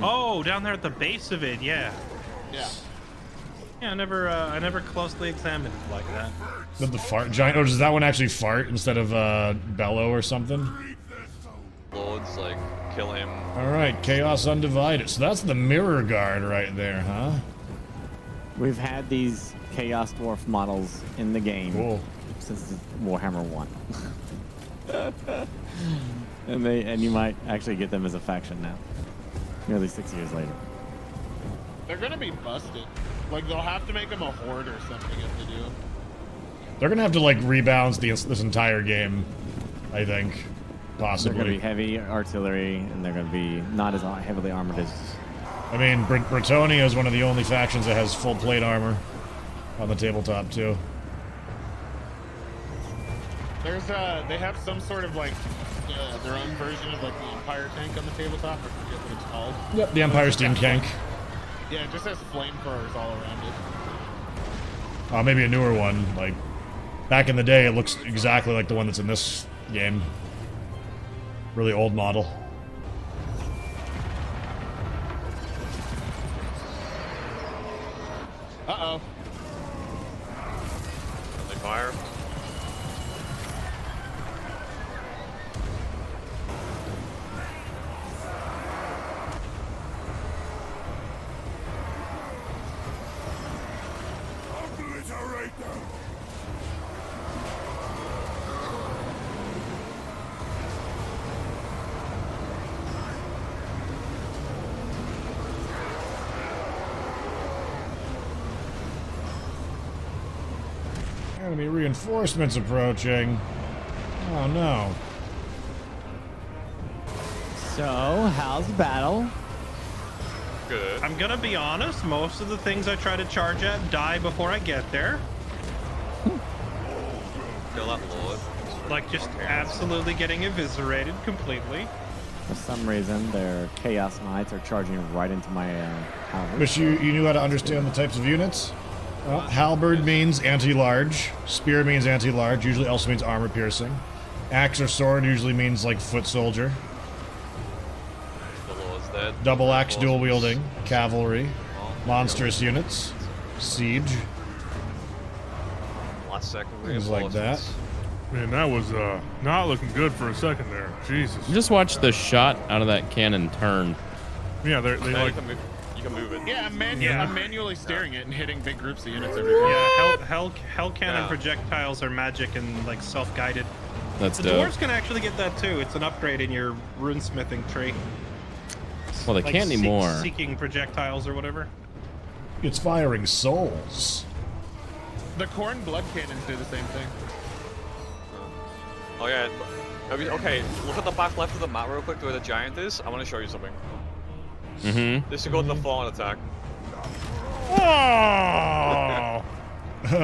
Oh, down there at the base of it. Yeah. Yeah. Yeah. I never closely examined it like that. Did the fart giant? Oh, does that one actually fart instead of bellow or something? Lords, like, kill him. All right, Chaos Undivided. So that's the Mirror Guard right there, huh? We've had these Chaos Dwarf models in the game Cool. since Warhammer 1. and you might actually get them as a faction now. Nearly 6 years later. They're gonna be busted. Like they'll have to make them a horde or something if they do. They're gonna have to like rebalance this entire game, I think, They're possibly. going to be heavy artillery, and they're going to be not as heavily armored as. I mean, Bretonnia is one of the only factions that has full plate armor on the tabletop too. There's they have some sort of like their own version of like the Empire tank on the tabletop. I forget what it's called. Yep, the Empire Steam Tank. Yeah, it just has flamethrowers all around it. Maybe a newer one. Like back in the day, it looks exactly like the one that's in this game. Really old model. Uh-oh. They fire. Obliterate them. Enemy reinforcements approaching. Oh no. So, how's the battle? Good. I'm gonna be honest, most of the things I try to charge at die before I get there. Kill that lord. Like, just absolutely getting eviscerated completely. For some reason, their Chaos Knights are charging right into my halberd. Wish you knew how to understand the types of units. Halberd means anti-large. Spear means anti-large. Usually also means armor piercing. Axe or sword usually means like foot soldier. The lord's dead. Double axe dual wielding. Cavalry. Monstrous units. Siege. Last second Things like that. Man, that was not looking good for a second there. Jesus. Just watch the shot out of that cannon turn. Yeah, they Yeah, like. you can move it. Yeah, I'm manually staring it and hitting big groups of units every Yeah, hell cannon projectiles are magic and like self-guided. That's The dope. dwarves can actually get that too. It's an upgrade in your runesmithing tree. Well, they can't anymore. Seeking projectiles or whatever. It's firing souls. The corn blood cannons do the same thing. Oh yeah. Okay, look at the back left of the map real quick where the giant is. I want to show you something. Mm-hmm. This should go to the fallen attack. Oh!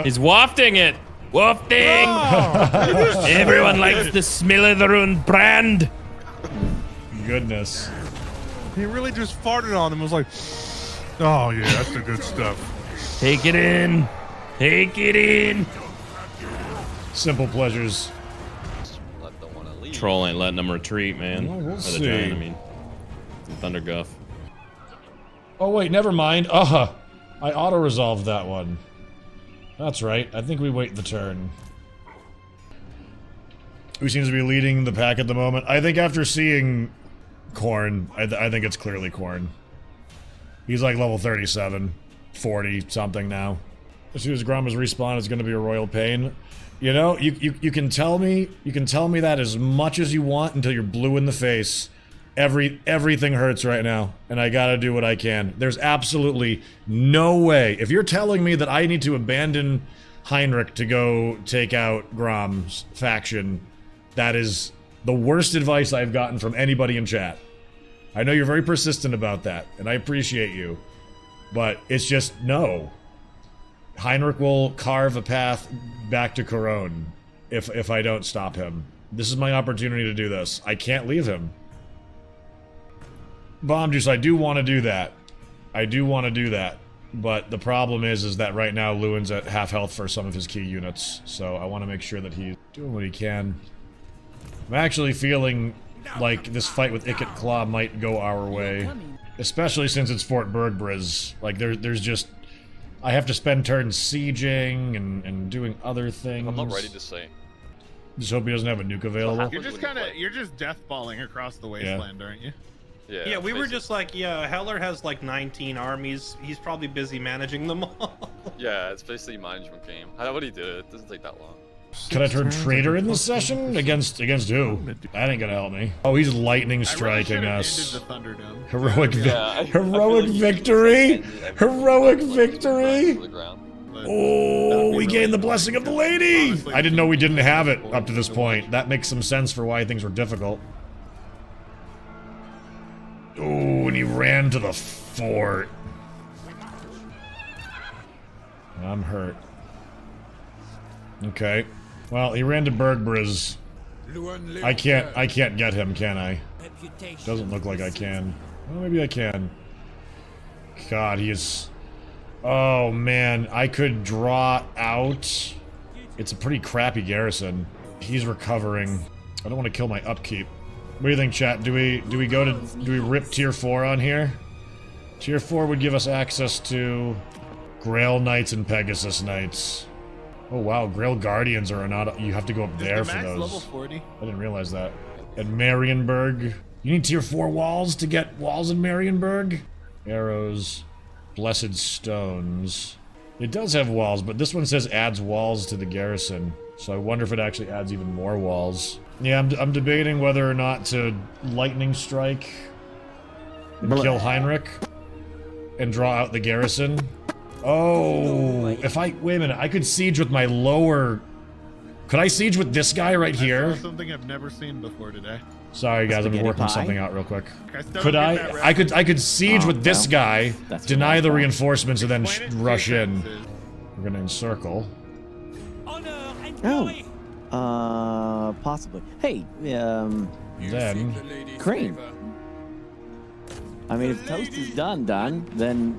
He's wafting it. Wafting. Oh! Everyone likes the smell of their own brand. Goodness. He really just farted on him. It was like, oh yeah, that's the good stuff. Take it in. Take it in. Simple pleasures. Let the one leave. Troll ain't letting them retreat, man. Well, we'll Or the see. giant, I mean. The Thunder Guff. Oh wait, never mind. I auto-resolved that one. That's right. I think we wait the turn. Who seems to be leading the pack at the moment? I think after seeing Korn, I think it's clearly Korn. He's like level 37, 40 something now. As soon as Gromma's respawn, it's going to be a royal pain. You know, you can tell me that as much as you want until you're blue in the face. Everything hurts right now, and I gotta do what I can. There's absolutely no way. If you're telling me that I need to abandon Heinrich to go take out Grom's faction, that is the worst advice I've gotten from anybody in chat. I know you're very persistent about that, and I appreciate you, but it's just no. Heinrich will carve a path back to Corone if I don't stop him. This is my opportunity to do this. I can't leave him. Bomb Juice, I do want to do that. I do want to do that. But the problem is that right now Lewin's at half health for some of his key units. So I want to make sure that he's doing what he can. I'm actually feeling like this fight with Ikit Claw might go our way. Especially since it's Fort Bergbriz. Like, there's just... I have to spend turns sieging and doing other things. I'm not ready to say. Just hope he doesn't have a nuke available. You're just deathballing across the wasteland, aren't you? Yeah, we were just like, Heller has like 19 armies. He's probably busy managing them all. Yeah, it's basically a management game. I already did it. It doesn't take that long. Can I turn traitor in this session? Against who? That ain't gonna help me. Oh, he's lightning striking us. Heroic victory! Heroic victory! Oh, we gained the blessing of the lady! I didn't know we didn't have it up to this point. That makes some sense for why things were difficult. Oh, and he ran to the fort. I'm hurt. Okay. Well, he ran to Bergbriz. I can't get him, can I? Doesn't look like I can. Well, maybe I can. God, he is... Oh, man. I could draw out... It's a pretty crappy garrison. He's recovering. I don't want to kill my upkeep. What do you think, chat? Do we rip tier 4 on here? Tier 4 would give us access to Grail Knights and Pegasus Knights. Oh wow, Grail Guardians are not. You have to go up there for those. Level 40. I didn't realize that. And Marienburg. You need tier 4 walls to get walls in Marienburg? Arrows. Blessed Stones. It does have walls, but this one says adds walls to the garrison. So I wonder if it actually adds even more walls. Yeah, I'm debating whether or not to lightning strike and kill Heinrich and draw out the garrison. Oh, if I wait a minute, I could siege with my lower. Could I siege with this guy right here? Something I've never seen before today. Sorry guys, I'm working pie? something out real quick. still Could don't get that I could siege with this well, guy, that's deny what the I thought. reinforcements, and then Explain it in rush 2 in. sentences. We're gonna encircle. Oh. Possibly. Hey, Then Crream. I mean, if Toast is done, then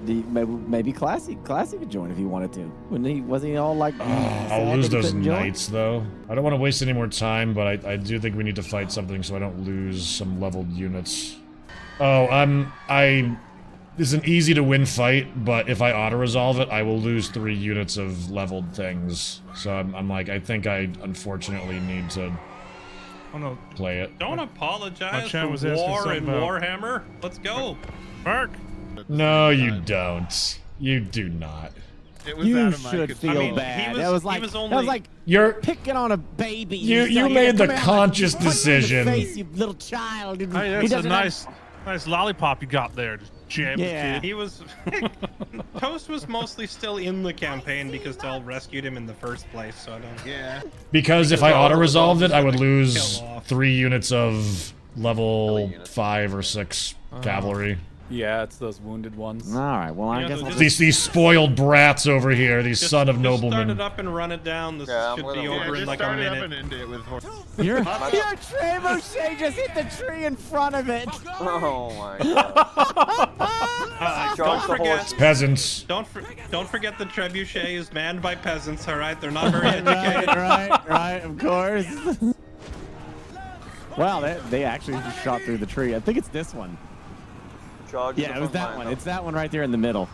maybe Classy could join if he wanted to. Wasn't he all like? I'll lose those knights though. I don't want to waste any more time, but I do think we need to fight something so I don't lose some leveled units. Oh, this is an easy to win fight, but if I auto-resolve it, I will lose 3 units of leveled things. So I'm like, I think I unfortunately need to play it. Don't apologize chat for was asking war something and about- Warhammer. Let's go. Burke. No, you don't. You do not. It was You out of my should control. feel I mean, bad. he was- that was he like was that only- was like You're picking on a baby. You Like, made the come here, conscious punch you in the decision. face, you little child. Hey, He that's a doesn't have- nice lollipop you got there. Just jam the Yeah. kid. He was Toast was mostly still in the campaign because Del rescued him in the first place. So I don't. Yeah. Because if I auto-resolved it, I would Kill lose off. 3 units of level 5 or 6 cavalry. Yeah, it's those wounded ones. All right. Well, I Yeah, guess they're I'll just- These spoiled brats over here, these son of Just noblemen. start it up and run it down. This Yeah, I'm should gonna- be Yeah, over in just like a start it up minute. and end it with horse. Your trebuchet just hit the tree in front of it. Oh my god. Don't Charge the forget. horse. Peasants. Don't forget the trebuchet is manned by peasants. All right, they're not very educated. right, of course. Wow, they actually just shot through the tree. I think it's this one. Charge Yeah, the it was front that line one. up. It's that one right there in the middle.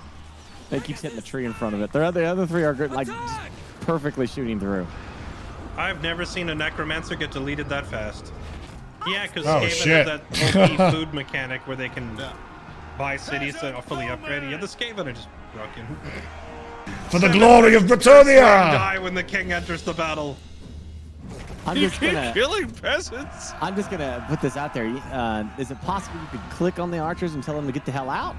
It keeps hitting the tree in front of it. The other 3 are good, like just perfectly shooting through. I've never seen a necromancer get deleted that fast. Yeah, because Oh, Skaven shit. has that OP food mechanic where they can buy cities that are fully upgraded. Yeah, the Skaven are just broken. For the glory of Bretonnia! Die when the king enters the battle. I'm You just keep gonna killing peasants. put this out there. Is it possible you could click on the archers and tell them to get the hell out?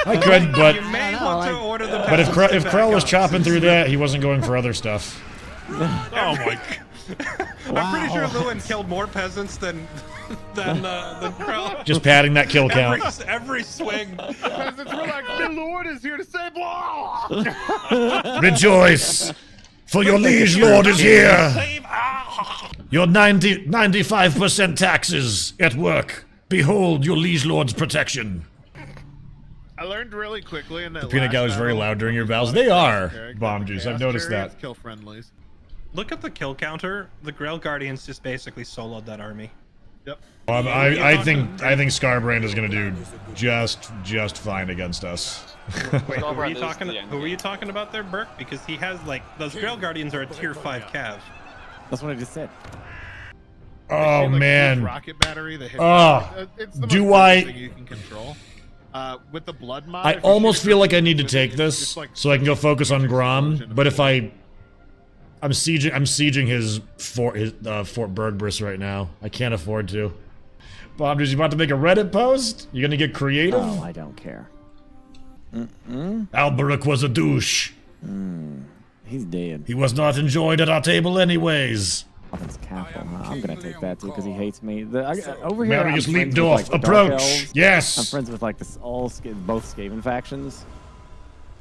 I could, but You may know, want to like- order the but if peasants to back Krell was up. chopping through that, he wasn't going for other stuff. Oh my. I'm pretty sure Wow. Louen killed more peasants than Krell. Just padding that kill count. Every swing. Peasants were like, the Lord is here to save blah. Rejoice! For your liege lord is here! Save. Your 95% taxes at work. Behold your liege lord's protection. I learned really quickly in that. Peanut last gallery's very battle, loud during your with vows. a They are, character, Bomb the Juice. Chaos I've noticed Chariots that. Kill friendlies. Look at the kill counter. The Grail Guardians just basically soloed that army. Yep. I think Scarbrand is gonna do just fine against us. Wait, who were Scarbrand you is talking? the end Who were you game. talking about there, Burke? Because he has like those Grail Guardians are a tier 5 cav. That's what I just said. Oh Like a huge man. rocket battery that hits. Oh, It's the do most I- important thing you can control. With the blood mod, I if you almost shoot feel like I it need to with take it's this just like so I can go focus on Grom. explosion But of if I'm sieging his Fort Bergbriss right now. I can't afford to. Bob, is you about to make a Reddit post? You gonna get creative? Oh, I don't care. Alberic was a douche. He's dead. He was not enjoyed at our table anyways. Province capital. Huh? I'm gonna take that too because he hates me. Over here, Marius I'm friends with, Leapdorf, like, the Dark approach. Elves. I'm Yes. friends with like both Skaven factions,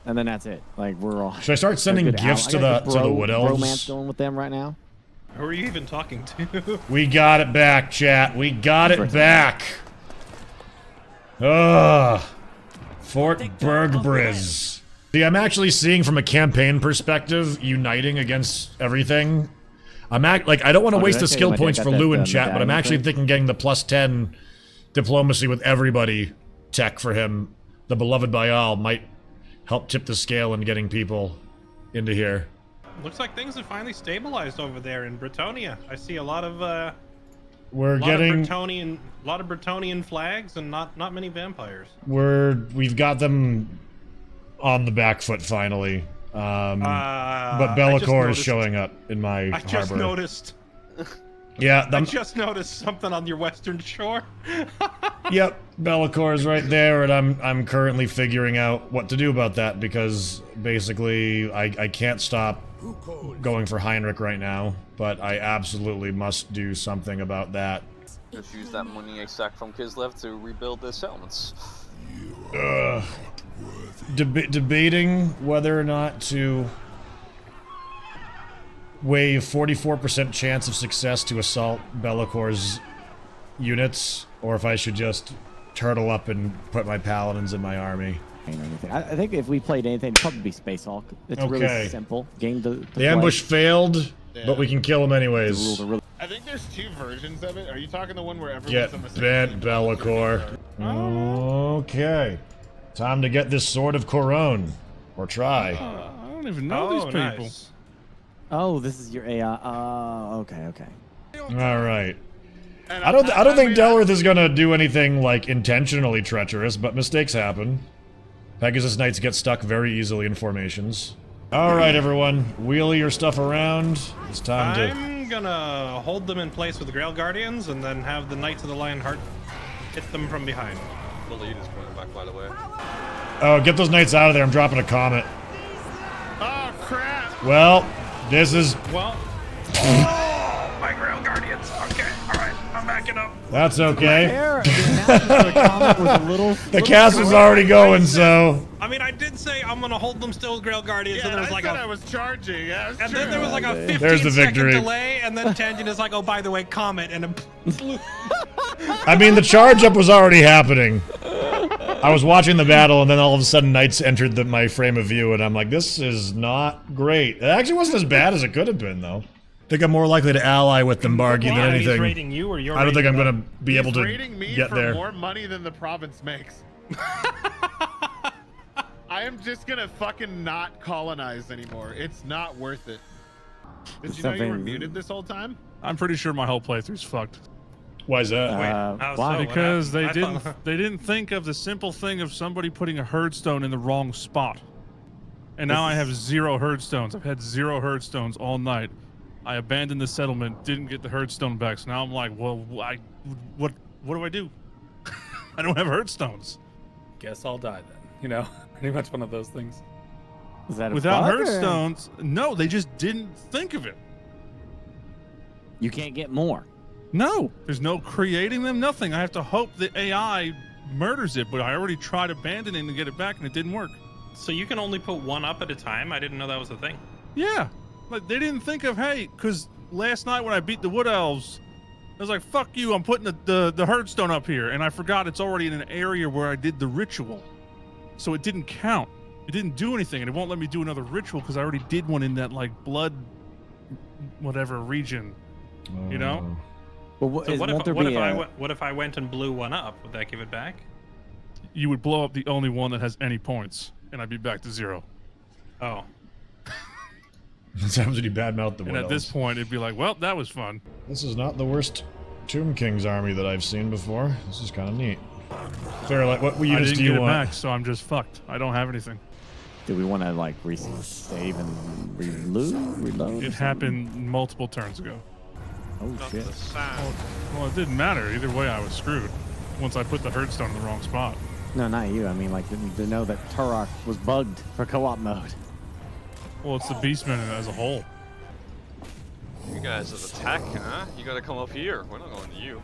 and then that's it. Like we're all. Should I start sending they're good gifts I to got the Wood Elves? Romance going with them right now. Who are you even talking to? We got it back, chat. We got it Britain. back. Ugh. Fort Bergbriz. See, I'm actually seeing from a campaign perspective, uniting against everything. I don't want to Oh, waste did I the tell you skill my dad points got for that, Louen chat, but I'm medallion actually thing? thinking getting the +10 diplomacy with everybody tech for him, the beloved by all, might help tip the scale in getting people into here. Looks like things have finally stabilized over there in Bretonnia. I see a lot of We're lot getting, of Bretonnian flags and not many vampires. we've got them on the back foot finally. But I just Bellicor is noticed- showing up in my I just harbor. noticed. Yeah, I just noticed something on your western shore. Yep, Bellicor's right there, and I'm currently figuring out what to do about that because basically I can't stop going for Heinrich right now, but I absolutely must do something about that. Just use that money I sacked from Kislev to rebuild their settlements. Debating whether or not to waive 44% chance of success to assault Bellicor's units, or if I should just turtle up and put my paladins in my army. I think if we played anything, it'd probably be Space Hulk. It's really simple game to The play. ambush failed, but we can kill him anyways. The rules are really I think there's 2 versions of it. Are you talking the one where everyone's Get on the same bent, team? Bellicor. Okay. Time to get this Sword of Coron. Or try. I don't even know these people. Nice. Oh, this is your AI. Okay. Alright. And I don't think Delrith is gonna do anything like intentionally treacherous, but mistakes happen. Pegasus Knights get stuck very easily in formations. Alright everyone, wheel your stuff around. It's time to... I'm gonna hold them in place with the Grail Guardians and then have the Knights of the Lionheart hit them from behind. The lead is coming back, by the way. Oh, get those knights out of there, I'm dropping a comet. Oh crap! Well, this is... Well, oh, my Grail Guardians. Okay, alright, I'm backing up. That's okay. The cast was already going, so... I mean, I did say I'm gonna hold them still with Grail Guardians, Yeah, and then I it was like said I was charging. Yeah, that's and true. then there was like a There's the 15-second victory. delay, and then Tangent is like, oh, by the way, Comet, and it I mean, the charge up was already happening. I was watching the battle, and then all of a sudden, knights entered my frame of view, and I'm like, this is not great. It actually wasn't as bad as it could have been, though. I think I'm more likely to ally with them, Bargy, than anything. He's rating you, or you're I don't think I'm rating gonna be able to rating me get for there. more money than the province makes. I am just gonna fucking not colonize anymore. It's not worth it. Did you know you were muted this whole time? I'm pretty sure my whole playthrough's fucked. Why is that? How why? so? Because What they happened? didn't they didn't think of the simple thing of somebody putting a herdstone in the wrong spot. And now I have 0 herdstones. I've had 0 herdstones all night. I abandoned the settlement, didn't get the herdstone back. So now I'm like, well, what do I do? I don't have herdstones. Guess I'll die then. You know, pretty much one of those things. Is that a Without bug, or- herdstones, no, they just didn't think of it. You can't get more. No, there's no creating them, nothing. I have to hope the AI murders it, but I already tried abandoning to get it back and it didn't work. So you can only put one up at a time? I didn't know that was a thing. Yeah, like they didn't think of, hey, because last night when I beat the Wood Elves, I was like, fuck you, I'm putting the herdstone up here, and I forgot it's already in an area where I did the ritual. So it didn't count. It didn't do anything, and it won't let me do another ritual because I already did one in that, like, blood whatever region, you know? Well, So what if I went and blew one up? Would that give it back? You would blow up the only one that has any points, and I'd be back to 0. Oh. That's happens when you badmouth the And Wood at this Elves. point, it'd be like, well, that was fun. This is not the worst Tomb King's army that I've seen before. This is kind of neat. Fairlight, what I units didn't do you get it want? back, so I'm just fucked. I don't have anything. Do we want to like save and reload? It happened multiple turns ago. Oh shit! Well, it didn't matter. Either way, I was screwed once I put the herdstone in the wrong spot. No, not you. I mean, like to know that Turok was bugged for co-op mode. Well, it's the Beastmen as a whole. You guys are attacking, huh? You gotta come up here. We're not going to you.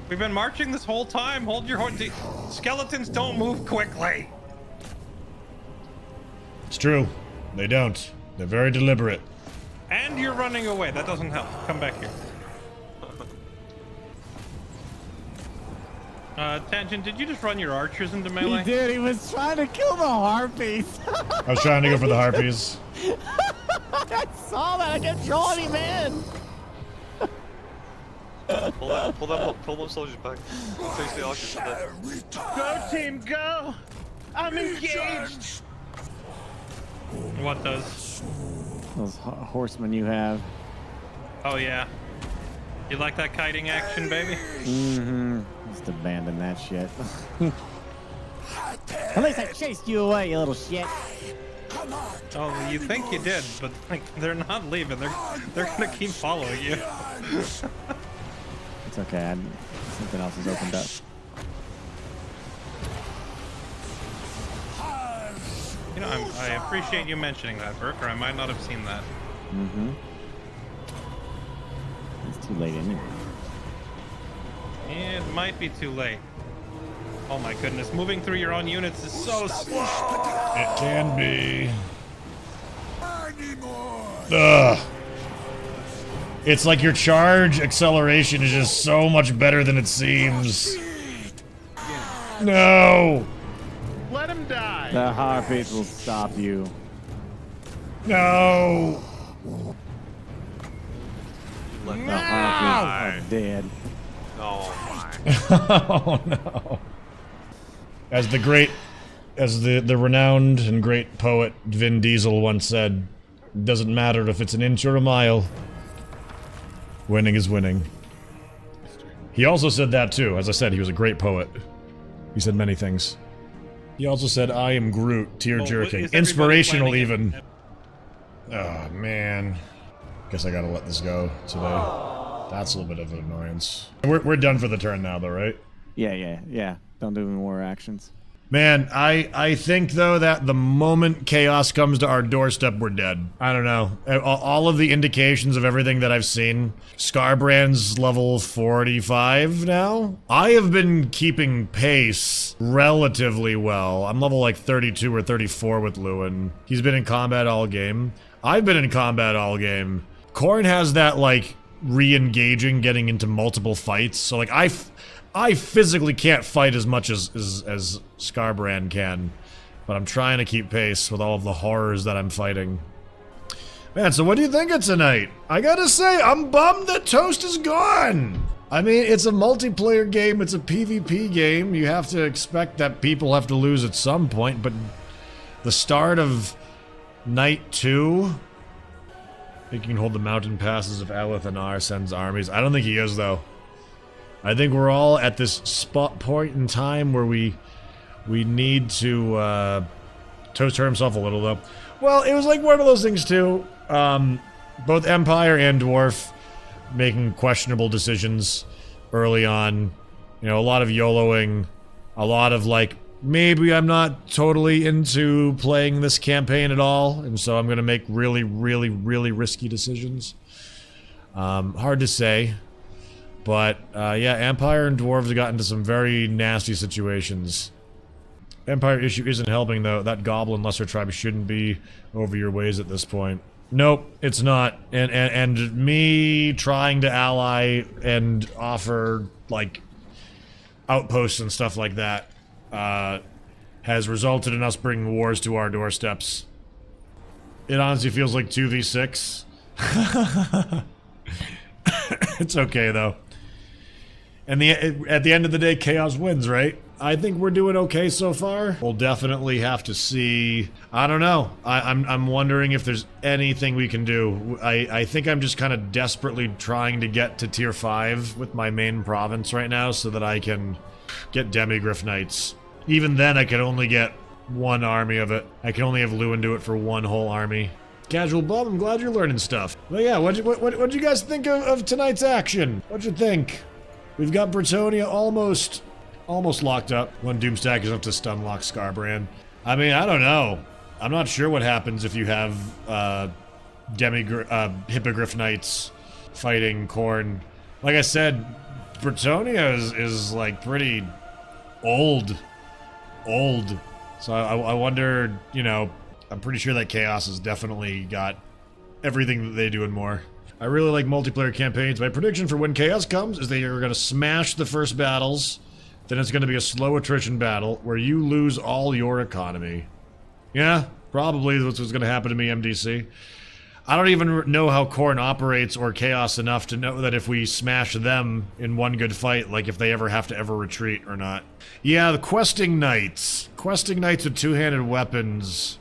We've been marching this whole time. Hold your horse. Skeletons don't move quickly. It's true. They don't. They're very deliberate. And you're running away. That doesn't help. Come back here. Tangent, did you just run your archers into melee? He did. He was trying to kill the harpies. I was trying to go for the harpies. I saw that. I kept drawing him in. Pull those soldiers back. Face the archers to death. Go team, go! I'm engaged. What does? Those horsemen you have. Oh yeah. You like that kiting action, baby? Mm-hmm. Just abandon that shit. At least I chased you away, you little shit. Oh, you think you did, but like they're not leaving. They're gonna keep following you. It's okay. Something else has opened up. You know, I appreciate you mentioning that, Burke, or I might not have seen that. Mm-hmm. It's too late anyway. It might be too late. Oh my goodness, moving through your own units is so slow. It can be. Ugh. It's like your charge acceleration is just so much better than it seems. No. Let him die. The Harpies will stop you. No. The Harpies are dead. Oh Oh no. As the renowned and great poet Vin Diesel once said, it doesn't matter if it's an inch or a mile. Winning is winning. He also said that too. As I said, he was a great poet. He said many things. He also said, I am Groot, tear-jerking. Inspirational even. Oh, man. Guess I gotta let this go today. That's a little bit of an annoyance. We're done for the turn now, though, right? Yeah. Don't do any more actions. Man, I think, though, that the moment chaos comes to our doorstep, we're dead. I don't know. All of the indications of everything that I've seen. Scarbrand's level 45 now. I have been keeping pace relatively well. I'm level, like, 32 or 34 with Louen. He's been in combat all game. I've been in combat all game. Khorne has that, like, re-engaging, getting into multiple fights. So, like, I physically can't fight as much as Scarbrand can, but I'm trying to keep pace with all of the horrors that I'm fighting. Man, so what do you think of tonight? I gotta say, I'm bummed that Toast is gone! I mean, it's a multiplayer game, it's a PvP game, you have to expect that people have to lose at some point, but the start of Night 2? I think you can hold the mountain passes if Alethanar sends armies. I don't think he is, though. I think we're all at this spot point in time where we need to Toast hurt himself a little, though. Well, it was like one of those things, too. Both Empire and Dwarf making questionable decisions early on. You know, a lot of YOLOing, a lot of, like, maybe I'm not totally into playing this campaign at all, and so I'm going to make really, really, really risky decisions. Hard to say. But, yeah, Empire and Dwarves have gotten into some very nasty situations. Empire issue isn't helping, though. That Goblin Lesser Tribe shouldn't be over your ways at this point. Nope, it's not. And me trying to ally and offer, like, outposts and stuff like that, has resulted in us bringing wars to our doorsteps. It honestly feels like 2v6. It's okay, though. And at the end of the day, chaos wins, right? I think we're doing okay so far. We'll definitely have to see. I don't know. I'm wondering if there's anything we can do. I think I'm just kind of desperately trying to get to tier 5 with my main province right now so that I can get Demigryph Knights. Even then, I can only get one army of it. I can only have Louen do it for one whole army. Casual Bum, I'm glad you're learning stuff. But yeah, what'd you guys think of tonight's action? What'd you think? We've got Bretonnia almost locked up. One Doomstack is up to stunlock Scarbrand. I mean, I don't know. I'm not sure what happens if you have Hippogriff Knights fighting Khorne. Like I said, Bretonnia is like pretty old. So I wonder, you know, I'm pretty sure that Chaos has definitely got everything that they do and more. I really like multiplayer campaigns. My prediction for when Chaos comes is they are going to smash the first battles. Then it's going to be a slow attrition battle where you lose all your economy. Yeah, probably that's what's going to happen to me, MDC. I don't even know how Khorne operates or Chaos enough to know that if we smash them in one good fight, like if they ever have to ever retreat or not. Yeah, the Questing Knights. Questing Knights with two-handed weapons.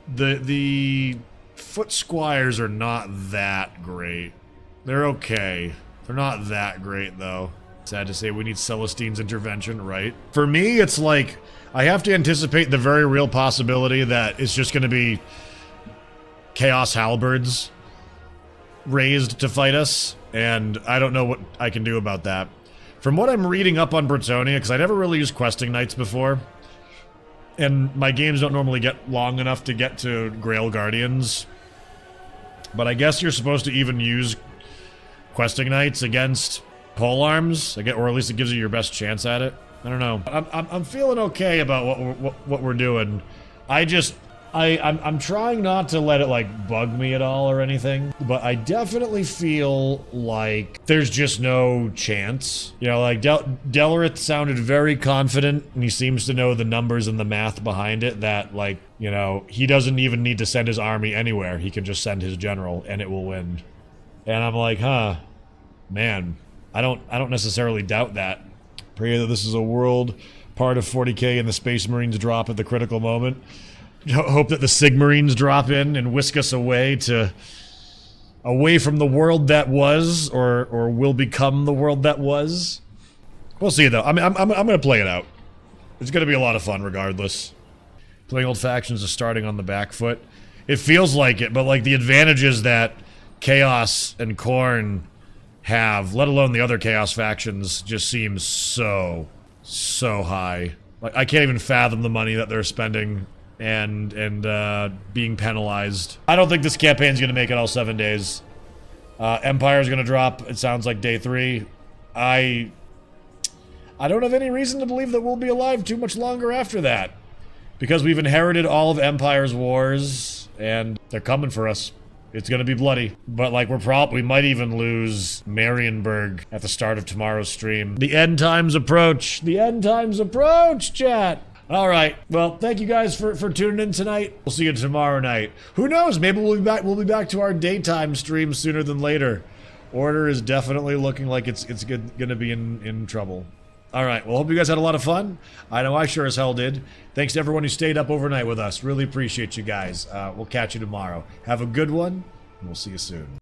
The Foot Squires are not that great. They're okay. They're not that great, though. Sad to say, we need Celestine's intervention, right? For me, it's like, I have to anticipate the very real possibility that it's just going to be Chaos Halberds raised to fight us, and I don't know what I can do about that. From what I'm reading up on Bretonnia, because I never really used questing knights before, and my games don't normally get long enough to get to Grail Guardians, but I guess you're supposed to even use questing knights against polearms, or at least it gives you your best chance at it. I don't know. I'm feeling okay about what we're doing. I'm trying not to let it like bug me at all or anything, but I definitely feel like there's just no chance. You know, like Delrith sounded very confident, and he seems to know the numbers and the math behind it, that like, you know, he doesn't even need to send his army anywhere. He can just send his general and it will win. And I'm like, huh, man, I don't necessarily doubt that. Pray that this is a world part of 40k and the Space Marines drop at the critical moment. Hope that the Sigmarines drop in and whisk us away from the world that was, or will become the world that was. We'll see though. I'm gonna play it out. It's gonna be a lot of fun regardless. Playing old factions is starting on the back foot. It feels like it, but like the advantages that Chaos and Khorne have, let alone the other Chaos factions, just seems so high. Like I can't even fathom the money that they're spending and being penalized. I don't think this campaign's gonna make it all 7 days. Empire's gonna drop, it sounds like day 3. I don't have any reason to believe that we'll be alive too much longer after that, because we've inherited all of Empire's wars and they're coming for us. It's gonna be bloody. But like we might even lose Marienburg at the start of tomorrow's stream. The end times approach. The end times approach, chat. All right. Well, thank you guys for tuning in tonight. We'll see you tomorrow night. Who knows? Maybe we'll be back to our daytime stream sooner than later. Order is definitely looking like it's gonna be in trouble. All right. Well, hope you guys had a lot of fun. I know I sure as hell did. Thanks to everyone who stayed up overnight with us. Really appreciate you guys. We'll catch you tomorrow. Have a good one, and we'll see you soon.